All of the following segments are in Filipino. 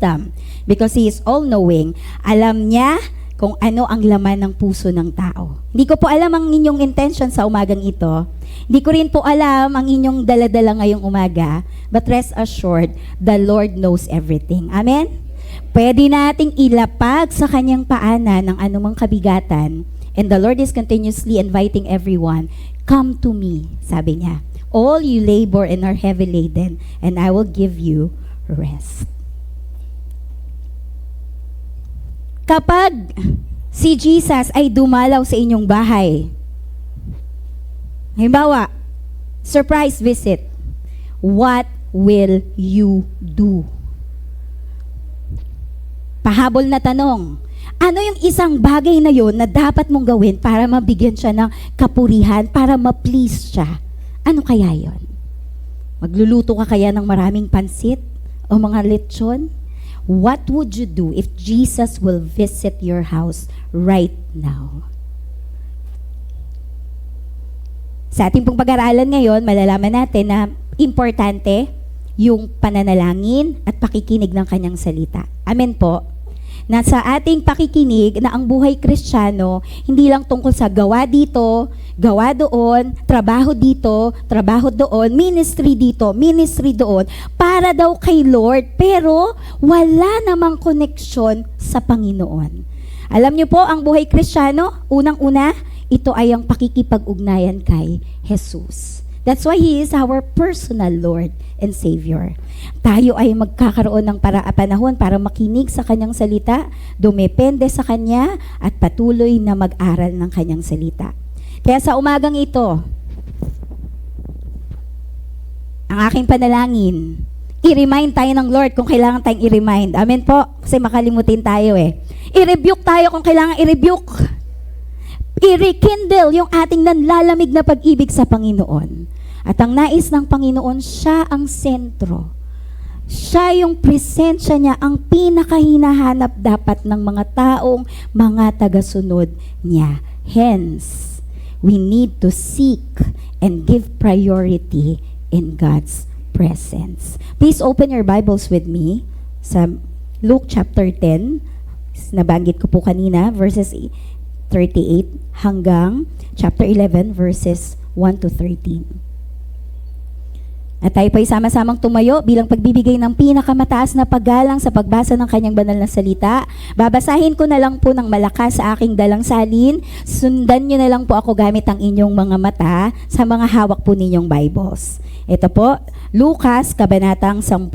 wisdom because He is all-knowing. Alam niya kung ano ang laman ng puso ng tao. Hindi ko po alam ang inyong intention sa umagang ito. Hindi ko rin po alam ang inyong daladala ngayong umaga. But rest assured, the Lord knows everything. Amen? Pwede nating ilapag sa kanyang paanan ng anumang kabigatan. And the Lord is continuously inviting everyone, come to me, sabi niya. All you labor and are heavy laden, and I will give you rest. Kapag si Jesus ay dumalaw sa inyong bahay, halimbawa, surprise visit, what will you do? Pahabol na tanong, ano yung isang bagay na yon na dapat mong gawin para mabigyan siya ng kapurihan, para ma-please siya? Ano kaya yon? Magluluto ka kaya ng maraming pansit o mga lechon? What would you do if Jesus will visit your house right now? Sa ating pong pag-aralan ngayon, malalaman natin na importante yung pananalangin at pakikinig ng kanyang salita. Amen po. Na sa ating pakikinig na ang buhay Kristiyano, hindi lang tungkol sa gawa dito, gawa doon, trabaho dito, trabaho doon, ministry dito, ministry doon, para daw kay Lord, pero wala namang koneksyon sa Panginoon. Alam niyo po, ang buhay Kristiyano, unang-una, ito ay ang pakikipag-ugnayan kay Jesus. That's why He is our personal Lord and Savior. Tayo ay magkakaroon ng panahon para makinig sa kanyang salita, dumepende sa kanya, at patuloy na mag-aral ng kanyang salita. Kaya sa umagang ito, ang aking panalangin, i-remind tayo ng Lord kung kailangan tayong i-remind. Amen po, kasi makalimutin tayo eh. I-rebuke tayo kung kailangan i-rebuke. I-rekindle yung ating nanlalamig na pag-ibig sa Panginoon. At ang nais ng Panginoon, siya ang sentro. Siya yung presensya niya, ang pinakahinahanap dapat ng mga taong mga tagasunod niya. Hence, we need to seek and give priority in God's presence. Please open your Bibles with me sa Luke chapter 10. Nabanggit ko po kanina, verses 38 hanggang chapter 11, verses 1 to 13. At tayo pa'y sama-samang tumayo bilang pagbibigay ng pinakamataas na paggalang sa pagbasa ng kanyang banal na salita. Babasahin ko na lang po ng malakas sa aking dalang salin. Sundan nyo na lang po ako gamit ang inyong mga mata sa mga hawak po ninyong Bibles. Ito po, Lucas, kabanatang 10,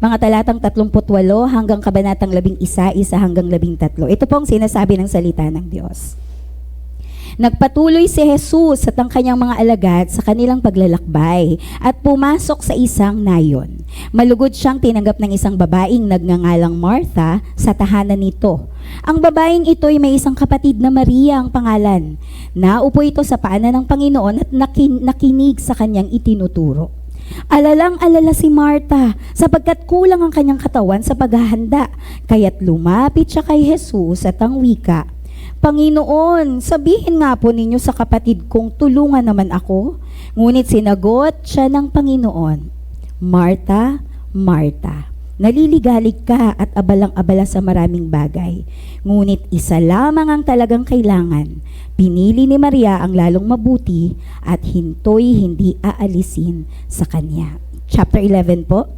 mga talatang 38 hanggang kabanatang 11, 1 hanggang 13. Ito po ang sinasabi ng salita ng Diyos. Nagpatuloy si Jesus at ang kanyang mga alagad sa kanilang paglalakbay at pumasok sa isang nayon. Malugod siyang tinanggap ng isang babaeng nagngangalang Martha sa tahanan nito. Ang babaeng ito ay may isang kapatid na Maria ang pangalan. Naupo ito sa paanan ng Panginoon at nakinig sa kanyang itinuturo. Alalang-alala si Martha sapagkat kulang ang kanyang katawan sa paghahanda. Kaya't lumapit siya kay Jesus at ang wika, Panginoon, sabihin nga po ninyo sa kapatid kong tulungan naman ako. Ngunit sinagot siya ng Panginoon, Martha, Martha, naliligalig ka at abalang-abala sa maraming bagay. Ngunit isa lamang ang talagang kailangan. Pinili ni Maria ang lalong mabuti at hinto'y hindi aalisin sa kanya. Chapter 11 po.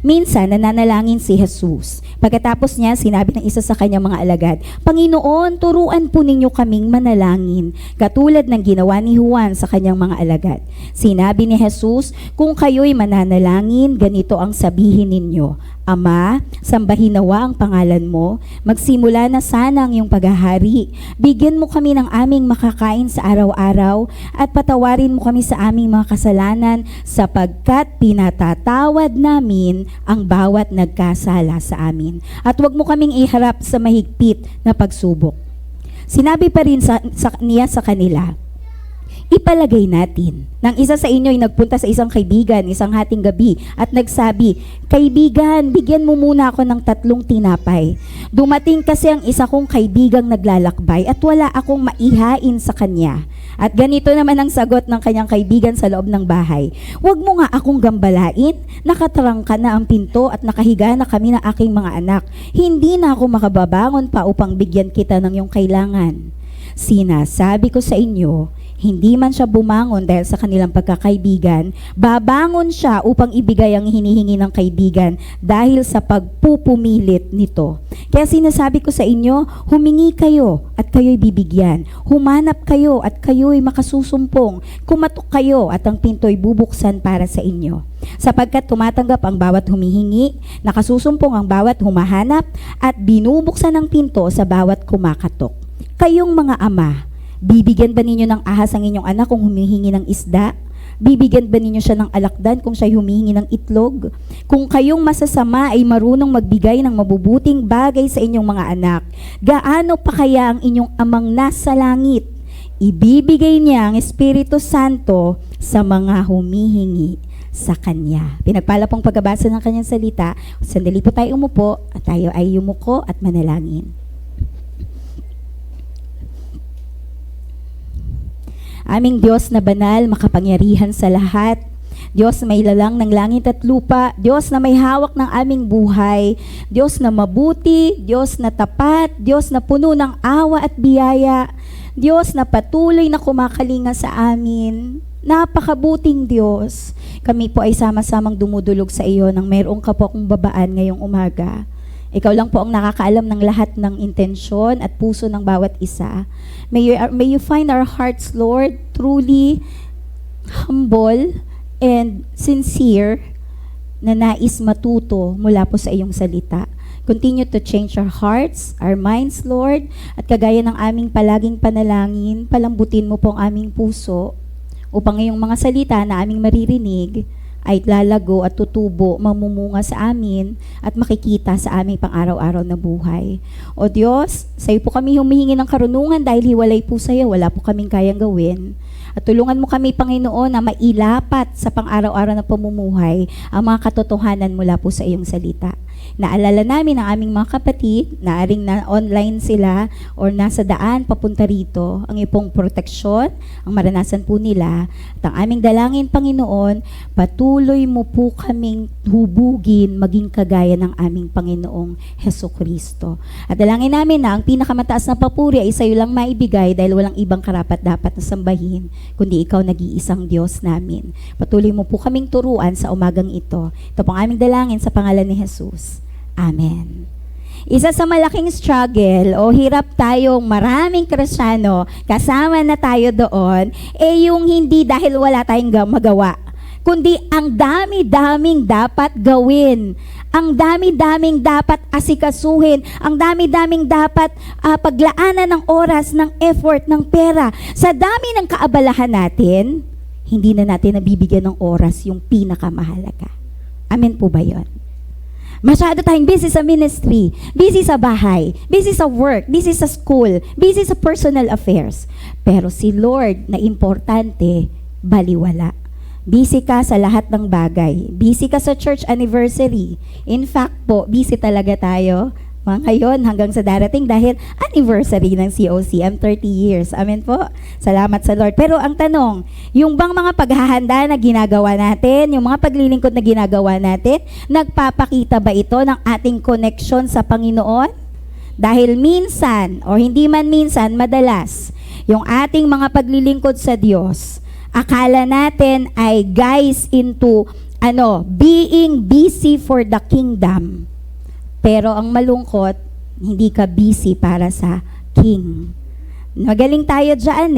Minsan, nananalangin si Jesus. Pagkatapos niya, sinabi ng isa sa kanyang mga alagad, Panginoon, turuan po ninyo kaming manalangin, katulad ng ginawa ni Juan sa kanyang mga alagad. Sinabi ni Jesus, kung kayo'y mananalangin, ganito ang sabihin ninyo, Ama, sambahin nawa ang pangalan mo, magsimula na sana ang iyong paghahari. Bigyan mo kami ng aming makakain sa araw-araw at patawarin mo kami sa aming mga kasalanan sapagkat pinatatawad namin ang bawat nagkasala sa amin. At huwag mo kaming iharap sa mahigpit na pagsubok. Sinabi pa rin niya sa kanila, Ipalagay natin. Nang isa sa inyo ay nagpunta sa isang kaibigan, isang hating gabi, at nagsabi, "Kaibigan, bigyan mo muna ako ng 3 tinapay. Dumating kasi ang isa kong kaibigang naglalakbay at wala akong maihain sa kanya." At ganito naman ang sagot ng kanyang kaibigan sa loob ng bahay, "Huwag mo nga akong gambalain, nakatrangka na ang pinto at nakahiga na kami ng aking mga anak. Hindi na ako makababangon pa upang bigyan kita ng iyong kailangan." Sinasabi ko sa inyo, hindi man siya bumangon dahil sa kanilang pagkakaibigan, babangon siya upang ibigay ang hinihingi ng kaibigan dahil sa pagpupumilit nito. Kaya sinasabi ko sa inyo, humingi kayo at kayo'y bibigyan. Humanap kayo at kayo'y makasusumpong. Kumatok kayo at ang pinto'y bubuksan para sa inyo. Sapagkat tumatanggap ang bawat humihingi, nakasusumpong ang bawat humahanap, at binubuksan ang pinto sa bawat kumakatok. Kayong mga ama, bibigyan ba ninyo ng ahas ang inyong anak kung humihingi ng isda? Bibigyan ba ninyo siya ng alakdan kung siya humihingi ng itlog? Kung kayong masasama ay marunong magbigay ng mabubuting bagay sa inyong mga anak, gaano pa kaya ang inyong amang nasa langit? Ibibigay niya ang Espiritu Santo sa mga humihingi sa Kanya. Pinagpala pong pagbabasa ng Kanyang salita. Sandali po tayo umupo at tayo ay yumuko at manalangin. Aming Diyos na banal, makapangyarihan sa lahat, Diyos na may lalang ng langit at lupa, Diyos na may hawak ng aming buhay, Diyos na mabuti, Diyos na tapat, Diyos na puno ng awa at biyaya, Diyos na patuloy na kumakalinga sa amin. Napakabuting Diyos. Kami po ay sama-samang dumudulog sa iyo nang mayroong ka po akong babaan ngayong umaga. Ikaw lang po ang nakakaalam ng lahat ng intensyon at puso ng bawat isa. May you find our hearts, Lord, truly humble and sincere na nais matuto mula po sa iyong salita. Continue to change our hearts, our minds, Lord, at kagaya ng aming palaging panalangin, palambutin mo po ang aming puso upang ngayong mga salita na aming maririnig ay lalago at tutubo, mamumunga sa amin at makikita sa aming pang-araw-araw na buhay. O Diyos, sa iyo po kami humihingi ng karunungan dahil hiwalay po sa iyo, wala po kaming kayang gawin. At tulungan mo kami, Panginoon, na mailapat sa pang-araw-araw na pamumuhay ang mga katotohanan mula po sa iyong salita. Naalala namin ang aming mga kapatid, naaring na online sila or nasa daan papunta rito, ang iyong proteksyon, ang maranasan po nila. At ang aming dalangin, Panginoon, patuloy mo po kaming hubugin maging kagaya ng aming Panginoong Hesukristo. At dalangin namin na ang pinakamataas na papuri ay sa iyo lang maibigay dahil walang ibang karapat-dapat na sambahin, kundi ikaw nag-iisang Diyos namin. Patuloy mo po kaming turuan sa umagang ito. Ito pong aming dalangin sa pangalan ni Jesus. Amen. Isa sa malaking struggle o hirap tayong maraming Kristiyano, kasama na tayo doon, yung hindi dahil wala tayong magawa, kundi ang dami-daming dapat gawin. Ang dami-daming dapat asikasuhin. Ang dami-daming dapat paglaanan ng oras, ng effort, ng pera. Sa dami ng kaabalahan natin, hindi na natin nabibigyan ng oras yung pinakamahalaga. Amen po ba yun? Masyado tayong busy sa ministry, busy sa bahay, busy sa work, busy sa school, busy sa personal affairs. Pero si Lord na importante, baliwala. Busy ka sa lahat ng bagay. Busy ka sa church anniversary. In fact po, busy talaga tayo ngayon hanggang sa darating dahil anniversary ng COC. I'm 30 years. Amen po. Salamat sa Lord. Pero ang tanong, yung bang mga paghahanda na ginagawa natin, yung mga paglilingkod na ginagawa natin, nagpapakita ba ito ng ating connection sa Panginoon? Dahil minsan, o hindi man minsan, madalas, yung ating mga paglilingkod sa Diyos, akala natin ay guys into being busy for the kingdom. Pero ang malungkot, hindi ka busy para sa King. Magaling tayo dyan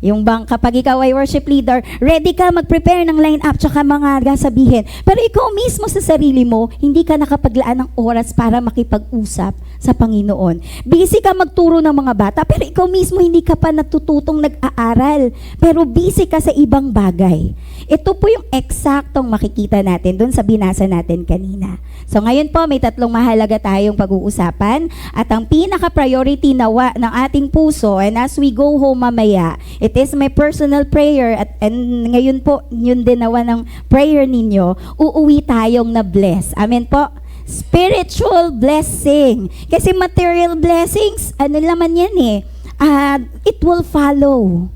Yung bang kapag ikaw ay worship leader, ready ka mag-prepare ng line-up tsaka mga sabihin. Pero ikaw mismo sa sarili mo, hindi ka nakapaglaan ng oras para makipag-usap sa Panginoon. Busy ka magturo ng mga bata, pero ikaw mismo hindi ka pa natututong nag-aaral. Pero busy ka sa ibang bagay. Ito po yung eksaktong makikita natin doon sa binasa natin kanina. So ngayon po, may tatlong mahalaga tayong pag-uusapan at ang pinaka-priority ng ating puso, and as we go home mamaya, it is my personal prayer and ngayon po, yun din nawa ng prayer ninyo, uuwi tayong na-bless. Amen po? Spiritual blessing. Kasi material blessings, ano naman yan it will follow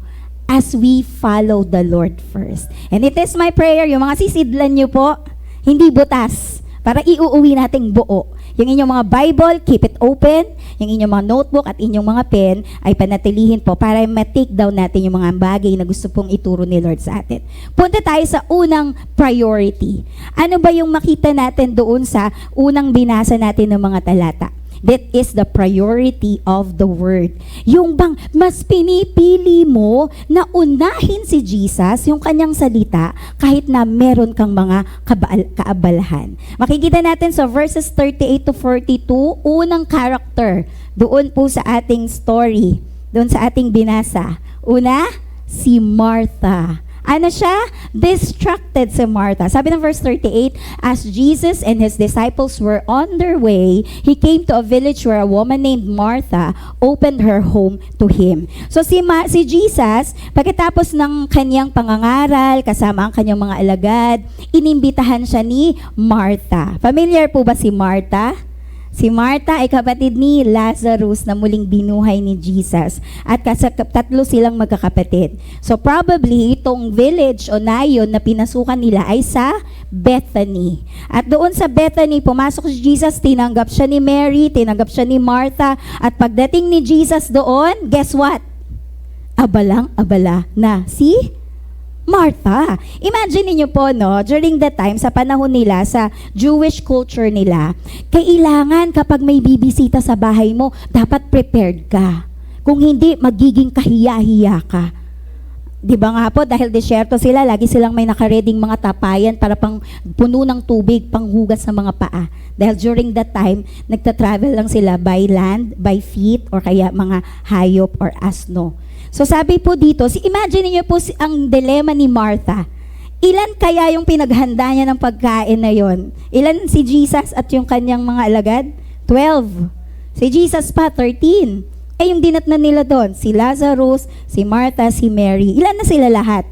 as we follow the Lord first. And it is my prayer, yung mga sisidlan nyo po, hindi butas, para iuuwi nating buo. Yung inyong mga Bible, keep it open. Yung inyong mga notebook at inyong mga pen ay panatilihin po para ma-take down natin yung mga bagay na gusto pong ituro ni Lord sa atin. Punta tayo sa unang priority. Ano ba yung makita natin doon sa unang binasa natin ng mga talata? That is the priority of the Word. Yung bang mas pinipili mo na unahin si Jesus, yung kanyang salita, kahit na meron kang mga kaabalahan. Makikita natin sa verses 38 to 42, unang character, doon po sa ating story, doon sa ating binasa. Una, si Martha. Ano siya? Distracted si Martha. Sabi ng verse 38, as Jesus and his disciples were on their way, he came to a village where a woman named Martha opened her home to him. So si Jesus, pagkatapos ng kanyang pangangaral, kasama ang kanyang mga alagad, inimbitahan siya ni Martha. Familiar po ba si Martha? Si Martha ay kapatid ni Lazarus na muling binuhay ni Jesus. At tatlo silang magkakapatid. So probably itong village o nayon na pinasukan nila ay sa Bethany. At doon sa Bethany, pumasok si Jesus, tinanggap siya ni Mary, tinanggap siya ni Martha. At pagdating ni Jesus doon, guess what? Abalang-abala na si Martha. Imagine niyo po, no, during that time, sa panahon nila, sa Jewish culture nila, kailangan kapag may bibisita sa bahay mo, dapat prepared ka. Kung hindi, magiging kahiya-hiya ka. Di ba nga po, dahil desyerto sila, lagi silang may nakareding mga tapayan para pang puno ng tubig, panghugas sa mga paa. Dahil during that time, nagta-travel lang sila by land, by feet, or kaya mga hayop or asno. So sabi po dito, imagine niyo po ang dilema ni Martha. Ilan kaya yung pinaghanda niya ng pagkain na yon? Ilan si Jesus at yung kanyang mga alagad? 12. Si Jesus pa, 13. Yung dinatnan nila doon, si Lazarus, si Martha, si Mary. Ilan na sila lahat?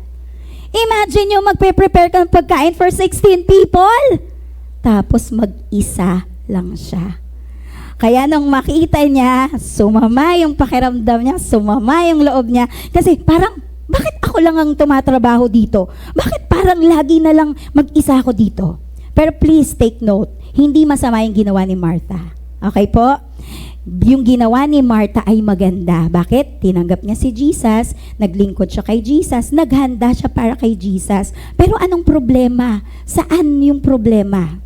Imagine nyo, magpe-prepare ka ng pagkain for 16 people. Tapos mag-isa lang siya. Kaya nung makita niya, sumama yung pakiramdam niya, sumama yung loob niya. Kasi parang, bakit ako lang ang tumatrabaho dito? Bakit parang lagi na lang mag-isa ako dito? Pero please take note, hindi masama yung ginawa ni Martha. Okay po? Yung ginawa ni Martha ay maganda. Bakit? Tinanggap niya si Jesus, naglingkod siya kay Jesus, naghanda siya para kay Jesus. Pero anong problema? Saan yung problema?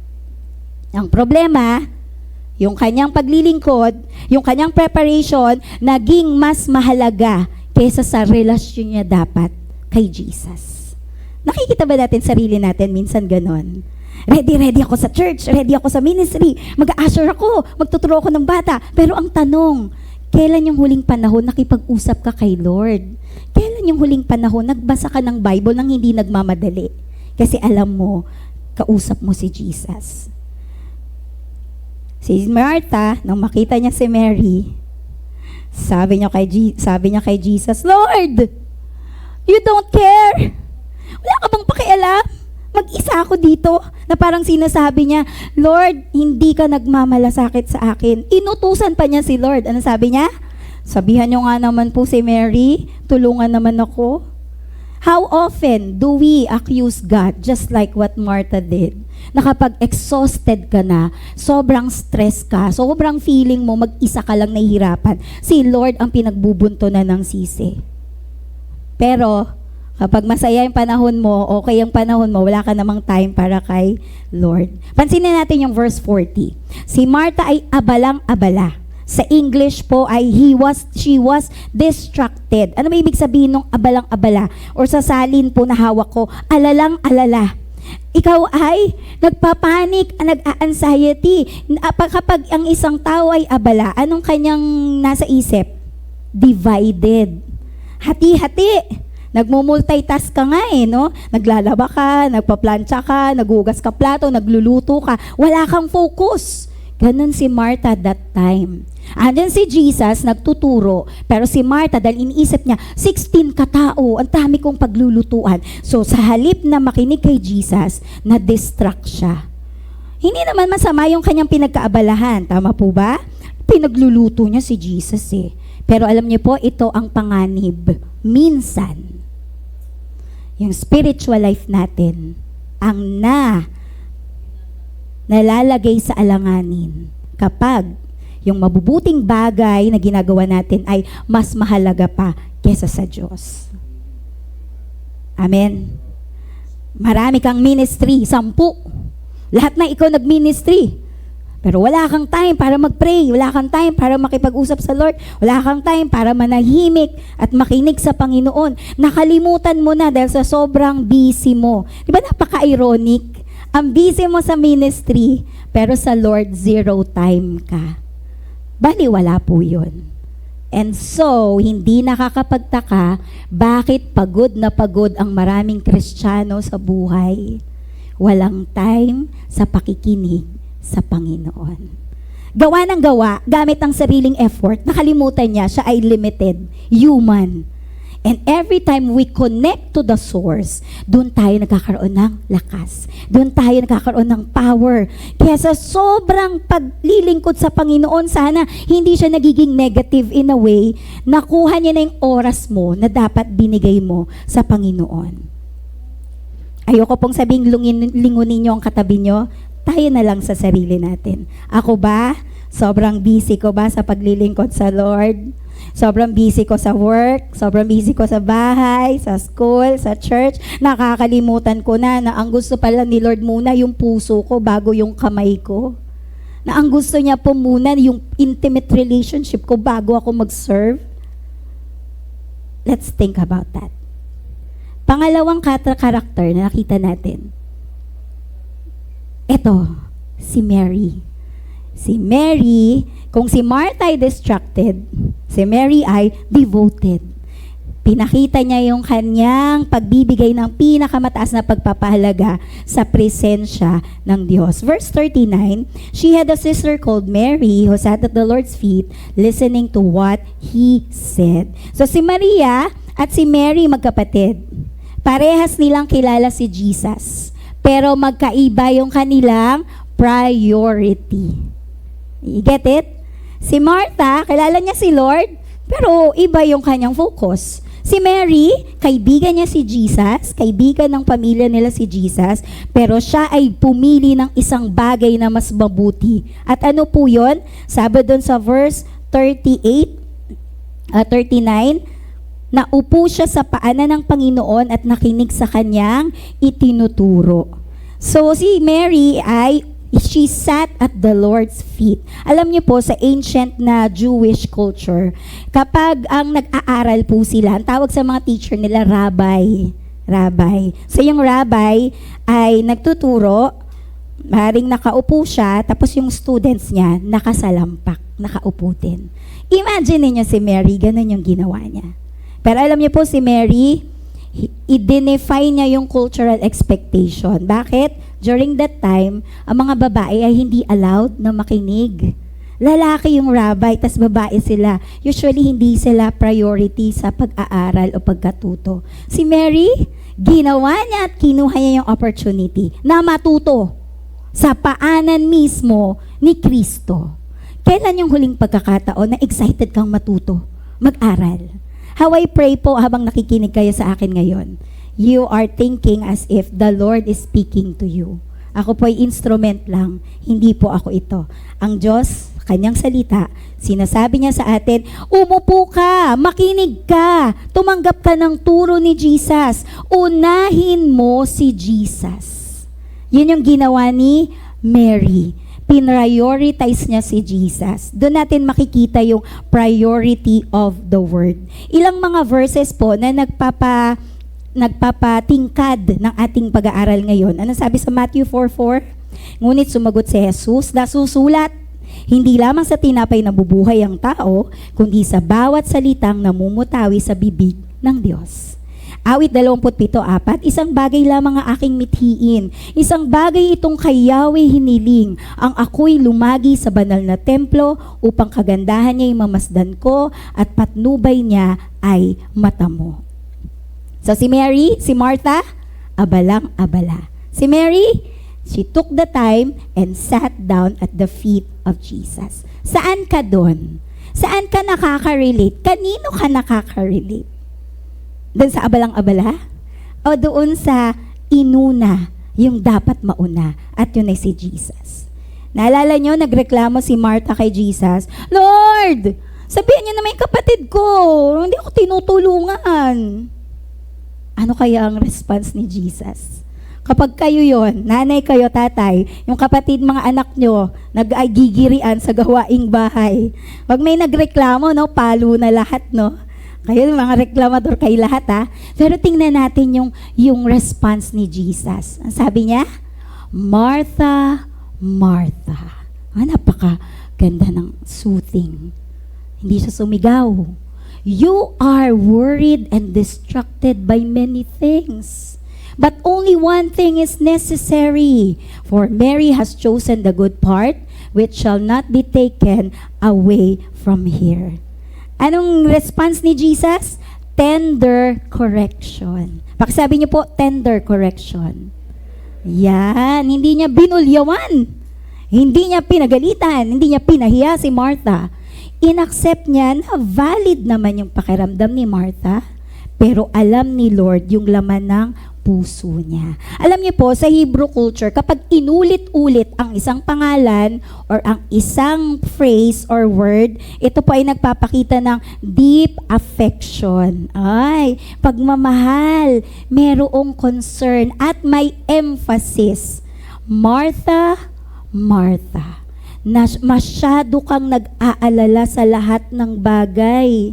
Ang problema, yung kanyang paglilingkod, yung kanyang preparation, naging mas mahalaga kaysa sa relasyon niya dapat kay Jesus. Nakikita ba natin sarili natin minsan ganon? Ready ako sa church, ready ako sa ministry, mag-a-usher ako, magtuturo ako ng bata. Pero ang tanong, kailan yung huling panahon nakipag-usap ka kay Lord? Kailan yung huling panahon nagbasa ka ng Bible nang hindi nagmamadali? Kasi alam mo, kausap mo si Jesus. Si Martha, nang makita niya si Mary, sabi niya kay Jesus, Lord, you don't care. Wala ka bang pakialam? Mag-isa ako dito na parang sinasabi niya, Lord, hindi ka nagmamalasakit sa akin. Inutusan pa niya si Lord. Ano sabi niya? Sabihan niyo nga naman po si Mary, tulungan naman ako. How often do we accuse God just like what Martha did? Na kapag exhausted ka na, sobrang stress ka, sobrang feeling mo mag-isa ka lang nahihirapan, si Lord ang pinagbubunto na ng sisi. Pero kapag masaya yung panahon mo, okay yung panahon mo, wala ka namang time para kay Lord. Pansinin natin yung verse 40. Si Martha ay abalang-abala. Sa English po ay she was distracted. Ano ba ibig sabihin ng abalang-abala? Or sa salin po na hawak ko, alalang-alala. Ikaw ay nagpapanik, nag-a-anxiety. Kapag ang isang tao ay abala, anong kanyang nasa isip? Divided. Hati-hati. Nagmo-multitask ka nga no? Naglalaba ka, nagpaplantsa ka, nagugas ka plato, nagluluto ka. Wala kang focus. Ganon si Martha that time. Andyan si Jesus, nagtuturo, pero si Martha, dahil iniisip niya, 16 katao, ang dami kong paglulutuan. So, sa halip na makinig kay Jesus, na-distract siya. Hindi naman masama yung kanyang pinagkaabalahan. Tama po ba? Pinagluluto niya si Jesus Pero alam niyo po, ito ang panganib. Minsan, yung spiritual life natin, ang nalalagay sa alanganin kapag yung mabubuting bagay na ginagawa natin ay mas mahalaga pa kesa sa Diyos. Amen. Marami kang ministry, 10. Lahat na ikaw nag-ministry. Pero wala kang time para mag-pray, wala kang time para makipag-usap sa Lord, wala kang time para manahimik at makinig sa Panginoon. Nakalimutan mo na dahil sa sobrang busy mo. Di ba napaka-ironic? Ang busy mo sa ministry, pero sa Lord, 0 time ka. Bali, wala po yun. And so, hindi nakakapagtaka bakit pagod na pagod ang maraming Kristiyano sa buhay. Walang time sa pakikinig sa Panginoon. Gawa ng gawa, gamit ang sariling effort, nakalimutan niya, siya ay limited, human. And every time we connect to the source, doon tayo nagkakaroon ng lakas. Doon tayo nagkakaroon ng power. Kaya sa sobrang paglilingkod sa Panginoon, sana hindi siya nagiging negative in a way, nakuha niya na yung oras mo na dapat binigay mo sa Panginoon. Ayoko pong sabing lingunin niyo ang katabi niyo, tayo na lang sa sarili natin. Ako ba? Sobrang busy ko ba sa paglilingkod sa Lord? Sobrang busy ko sa work, sobrang busy ko sa bahay, sa school, sa church. Nakakalimutan ko na ang gusto pala ni Lord muna yung puso ko bago yung kamay ko. Na ang gusto niya po muna yung intimate relationship ko bago ako mag-serve. Let's think about that. Pangalawang character na nakita natin. Ito, si Mary. Si Mary, kung si Martha ay distracted, si Mary ay devoted. Pinakita niya yung kanyang pagbibigay ng pinakamataas na pagpapahalaga sa presensya ng Diyos. Verse 39, she had a sister called Mary who sat at the Lord's feet listening to what He said. So si Maria at si Mary magkapatid. Parehas nilang kilala si Jesus. Pero magkaiba yung kanilang priority. You get it? Si Martha, kilala niya si Lord, pero iba yung kanyang focus. Si Mary, kaibigan niya si Jesus, kaibigan ng pamilya nila si Jesus, pero siya ay pumili ng isang bagay na mas mabuti. At ano po yun? Sabi doon sa verse 39, na upo siya sa paanan ng Panginoon at nakinig sa kanyang itinuturo. So si Mary she sat at the Lord's feet. Alam niyo po, sa ancient na Jewish culture, kapag ang nag-aaral po sila, ang tawag sa mga teacher nila, rabbi. Rabbi. So yung rabbi ay nagtuturo, maring nakaupo siya, tapos yung students niya, nakasalampak, nakaupo din. Imagine niyo si Mary, ganun yung ginawa niya. Pero alam niyo po, si Mary, i-define niya yung cultural expectation. Bakit? During that time, ang mga babae ay hindi allowed na makinig. Lalaki yung rabbi, tas babae sila. Usually, hindi sila priority sa pag-aaral o pagkatuto. Si Mary, ginawa niya at kinuha niya yung opportunity na matuto sa paanan mismo ni Kristo. Kailan yung huling pagkakataon na excited kang matuto, mag-aral? How I pray po habang nakikinig kayo sa akin ngayon, you are thinking as if the Lord is speaking to you. Ako po ay instrument lang, hindi po ako ito. Ang Diyos, kanyang salita, sinasabi niya sa atin, umupo ka, makinig ka, tumanggap ka ng turo ni Jesus, unahin mo si Jesus. Yun yung ginawa ni Mary. Pinrioritize niya si Jesus. Doon natin makikita yung priority of the word. Ilang mga verses po na nagpapatingkad ng ating pag-aaral ngayon. Ano sabi sa Matthew 4:4? Ngunit sumagot si Jesus, nasusulat, hindi lamang sa tinapay na bubuhay ang tao, kundi sa bawat salitang namumutawi sa bibig ng Diyos. Awit 27:4, isang bagay lamang ang aking mithiin, isang bagay itong kay Yahweh hiniling, ang ako'y lumagi sa banal na templo upang kagandahan niya'y mamasdan ko at patnubay niya ay matamo. So si Mary, si Martha, abalang-abala. Si Mary, she took the time and sat down at the feet of Jesus. Saan ka doon? Saan ka nakaka-relate? Kanino ka nakaka-relate? Doon sa abalang-abala? O doon sa inuna, yung dapat mauna, at yun ay si Jesus? Naalala nyo, nagreklamo si Martha kay Jesus, Lord, sabihin niyo na may kapatid ko, hindi ako tinutulungan. Ano kaya ang response ni Jesus? Kapag kayo yon, nanay kayo, tatay, yung kapatid, mga anak nyo, nag-agigirian sa gawaing bahay. Pag may nagreklamo, no, palo na lahat, no? Kayo, mga reklamador kayo lahat, ha? Pero tingnan natin yung response ni Jesus. Ang sabi niya, Martha, Martha. Napakaganda ng soothing. Hindi siya sumigaw. You are worried and distracted by many things. But only one thing is necessary, for Mary has chosen the good part, which shall not be taken away from her. Anong response ni Jesus? Tender correction. Pakisabi niyo po, tender correction. Yan, hindi niya binulyawan. Hindi niya pinagalitan, hindi niya pinahiya si Martha. Inaccept niya na valid naman yung pakiramdam ni Martha, pero alam ni Lord yung laman ng puso niya. Alam niyo po, sa Hebrew culture, kapag inulit-ulit ang isang pangalan or ang isang phrase or word, ito po ay nagpapakita ng deep affection. Ay, pagmamahal, merong concern at may emphasis. Martha, Martha, masyado kang nag-aalala sa lahat ng bagay.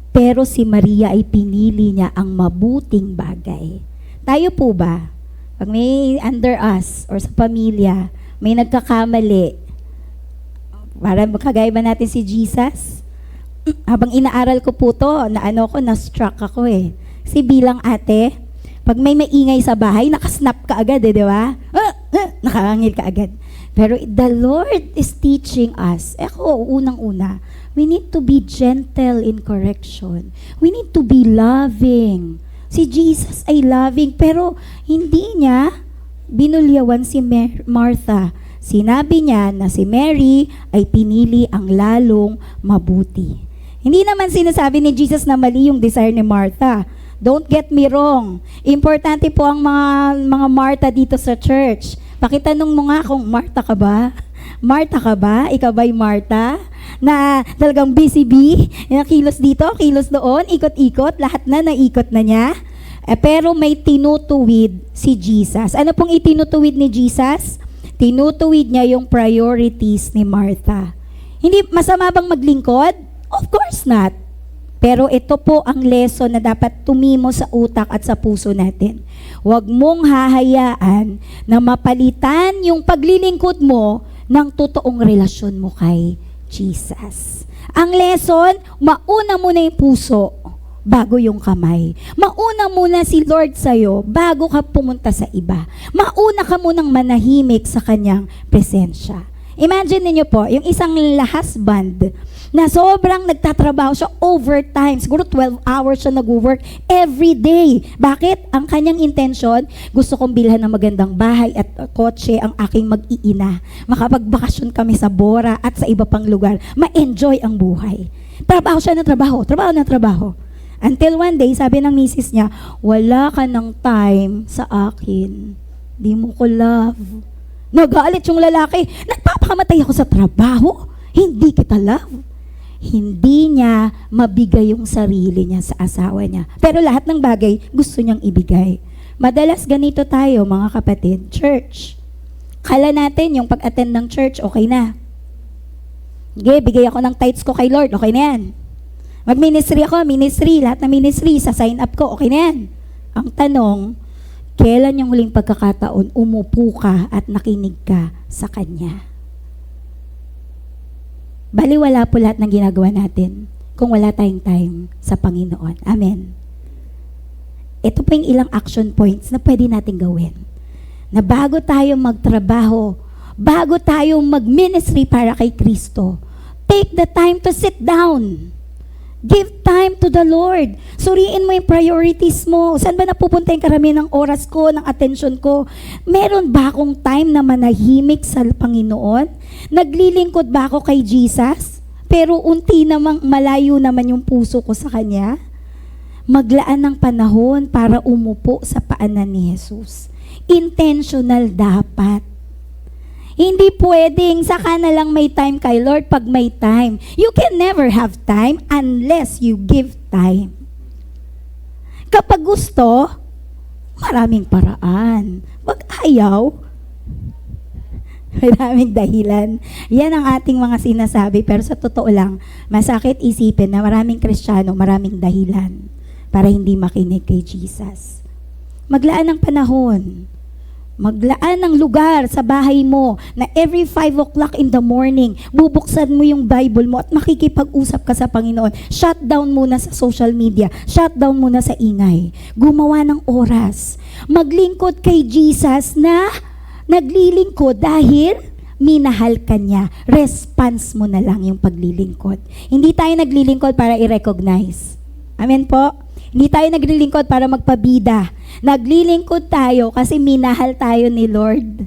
Pero si Maria ay pinili niya ang mabuting bagay. Tayo po ba, pag may under us or sa pamilya, may nagkakamali, para kagaya ba natin si Jesus? Habang inaaral ko po to, na-struck ako eh. Kasi bilang ate, pag may maingay sa bahay, nakasnap ka agad di ba? Nakangil ka agad. Pero the Lord is teaching us, unang-una, we need to be gentle in correction. We need to be loving. Si Jesus ay loving, pero hindi niya binulyawan si Martha. Sinabi niya na si Mary ay pinili ang lalong mabuti. Hindi naman sinasabi ni Jesus na mali yung desire ni Martha. Don't get me wrong. Importante po ang mga Martha dito sa church. Pakitanong mo nga kung Martha ka ba? Martha ka ba? Ikaw ba'y Martha? Na talagang busy bee, kilos dito, kilos doon, ikot-ikot, lahat na naikot na niya. Pero may tinutuwid si Jesus. Ano pong itinutuwid ni Jesus? Tinutuwid niya yung priorities ni Martha. Hindi masama bang maglingkod? Of course not. Pero ito po ang lesson na dapat tumimo sa utak at sa puso natin. Huwag mong hahayaan na mapalitan yung paglilingkod mo ng totoong relasyon mo kay Jesus. Ang lesson, mauna muna yung puso bago yung kamay. Mauna muna si Lord sa'yo bago ka pumunta sa iba. Mauna ka munang manahimik sa kanyang presensya. Imagine niyo po, yung isang husband na sobrang nagtatrabaho siya overtime. Siguro 12 hours siya nag-work every day. Bakit? Ang kanyang intention, gusto kong bilhan ng magandang bahay at kotse ang aking mag-iina. Makapagbakasyon kami sa Bora at sa iba pang lugar. Ma-enjoy ang buhay. Trabaho siya ng trabaho. Trabaho ng trabaho. Until one day, sabi ng misis niya, wala ka ng time sa akin. Di mo ko love. Nagalit yung lalaki. Nagpapakamatay ako sa trabaho. Hindi kita love. Hindi niya mabigay yung sarili niya sa asawa niya. Pero lahat ng bagay, gusto niyang ibigay. Madalas ganito tayo, mga kapatid. Church. Kala natin yung pag-attend ng church, okay na. Bigay ako ng tithes ko kay Lord, okay na yan. Mag-ministry ako, ministry, lahat na ministry, sa sign up ko, okay na yan. Ang tanong, kailan yung huling pagkakataon umupo ka at nakinig ka sa Kanya? Baliwala po lahat ng ginagawa natin kung wala tayong time sa Panginoon. Amen. ito po yung ilang action points na pwede natin gawin. Na bago tayo magtrabaho, bago tayo mag-ministry para kay Kristo, take the time to sit down. Give time to the Lord. Suriin mo yung priorities mo. Saan ba napupunta yung karamihan ng oras ko, ng atensyon ko? Meron ba akong time na manahimik sa Panginoon? Naglilingkod ba ako kay Jesus? Pero unti namang malayo naman yung puso ko sa Kanya? Maglaan ng panahon para umupo sa paanan ni Jesus. Intentional dapat. Hindi pwedeng saka na lang may time kay Lord pag may time. You can never have time unless you give time. Kapag gusto, maraming paraan. Pag ayaw, maraming dahilan. Yan ang ating mga sinasabi. Pero sa totoo lang, masakit isipin na maraming Kristiyano, maraming dahilan para hindi makinig kay Jesus. Maglaan ng panahon. Maglaan ng lugar sa bahay mo na every 5 o'clock in the morning, bubuksan mo yung Bible mo at makikipag-usap ka sa Panginoon. Shut down muna sa social media. Shut down muna sa ingay. Gumawa ng oras. Maglingkod kay Jesus na naglilingkod dahil minahal ka niya. Response mo na lang yung paglilingkod. Hindi tayo naglilingkod para i-recognize. Amen po? Hindi tayo naglilingkod para magpabida. Naglilingkod tayo kasi minahal tayo ni Lord.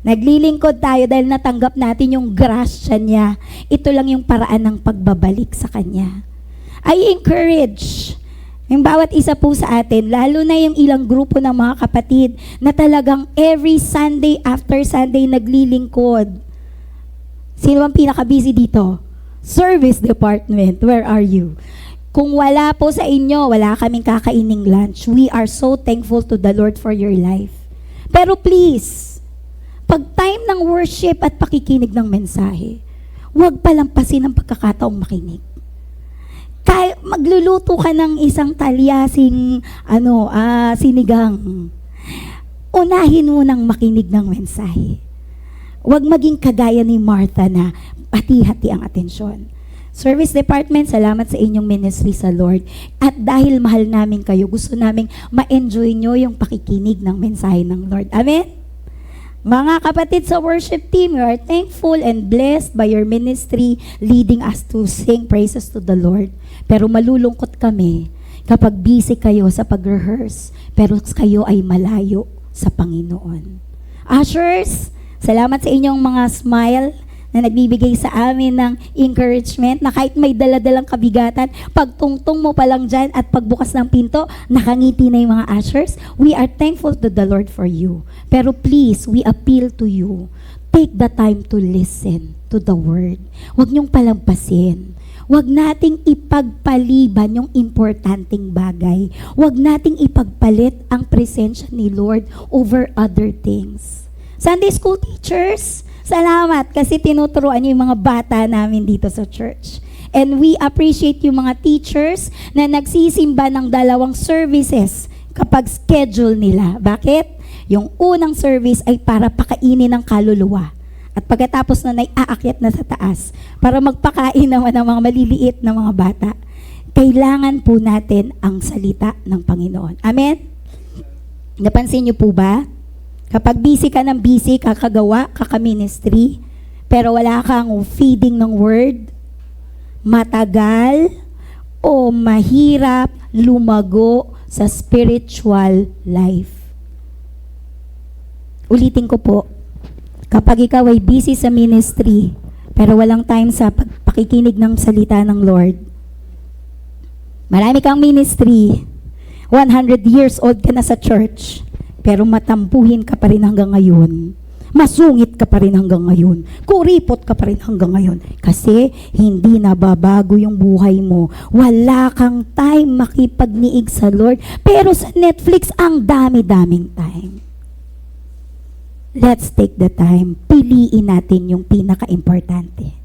Naglilingkod tayo dahil natanggap natin yung grasya niya. Ito lang yung paraan ng pagbabalik sa Kanya. I encourage yung bawat isa po sa atin, lalo na yung ilang grupo ng mga kapatid na talagang every Sunday after Sunday naglilingkod. Sino ang pinaka-busy dito? Service department, where are you? Kung wala po sa inyo, wala kaming kakaining lunch. We are so thankful to the Lord for your life. Pero please, pag time ng worship at pakikinig ng mensahe, huwag palampasin ang pagkakataong makinig. Kaya magluluto ka ng isang talyasing sinigang. Unahin mo nang makinig ng mensahe. Huwag maging kagaya ni Martha na hati-hati ang atensyon. Service department, salamat sa inyong ministry sa Lord. At dahil mahal namin kayo, gusto namin ma-enjoy nyo yung pakikinig ng mensahe ng Lord. Amen? Mga kapatid sa worship team, we are thankful and blessed by your ministry leading us to sing praises to the Lord. Pero malulungkot kami kapag busy kayo sa pag-rehearse, pero kayo ay malayo sa Panginoon. Ushers, salamat sa inyong mga smile na nagbibigay sa amin ng encouragement na kahit may daladalang kabigatan, pagtungtong mo pa lang dyan at pagbukas ng pinto, nakangiti na yung mga ushers. We are thankful to the Lord for you. Pero please, we appeal to you. Take the time to listen to the Word. Huwag niyong palampasin. Huwag nating ipagpaliban yung importanteng bagay. Huwag nating ipagpalit ang presensya ni Lord over other things. Sunday school teachers, salamat kasi tinuturuan niyo yung mga bata namin dito sa church. And we appreciate yung mga teachers na nagsisimba ng 2 services kapag schedule nila. Bakit? Yung unang service ay para pakainin ng kaluluwa. At pagkatapos na aakyat na sa taas para magpakain naman ng mga maliliit na mga bata. Kailangan po natin ang salita ng Panginoon. Amen? Napansin niyo po ba? Kapag busy ka ng busy, kakagawa, kakaministry, pero wala kang feeding ng word, matagal o mahirap lumago sa spiritual life. Ulitin ko po, kapag ikaw ay busy sa ministry, pero walang time sa pakikinig ng salita ng Lord, marami kang ministry, 100 years old ka na sa church, pero matampuhin ka pa rin hanggang ngayon. Masungit ka pa rin hanggang ngayon. Kuripot ka pa rin hanggang ngayon. Kasi hindi nababago yung buhay mo. Wala kang time makipagniig sa Lord. Pero sa Netflix, ang dami-daming time. Let's take the time. Piliin natin yung pinaka-importante.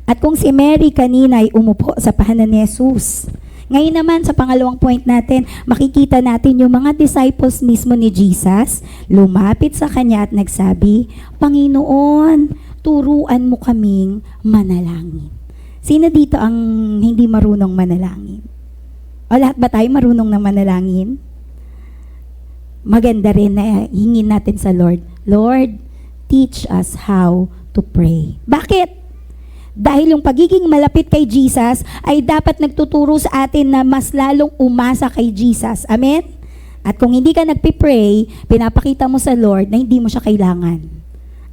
At kung si Mary kanina ay umupo sa pahanan ni Jesus, ngayon naman sa pangalawang point natin, makikita natin yung mga disciples mismo ni Jesus, lumapit sa Kanya at nagsabi, Panginoon, turuan mo kaming manalangin. Sino dito ang hindi marunong manalangin? O lahat ba tayo marunong na manalangin? maganda rin na hingin natin sa Lord, Lord, teach us how to pray. Bakit? Dahil yung pagiging malapit kay Jesus ay dapat nagtuturo sa atin na mas lalong umasa kay Jesus. Amen? At kung hindi ka nagpipray, pinapakita mo sa Lord na hindi mo siya kailangan.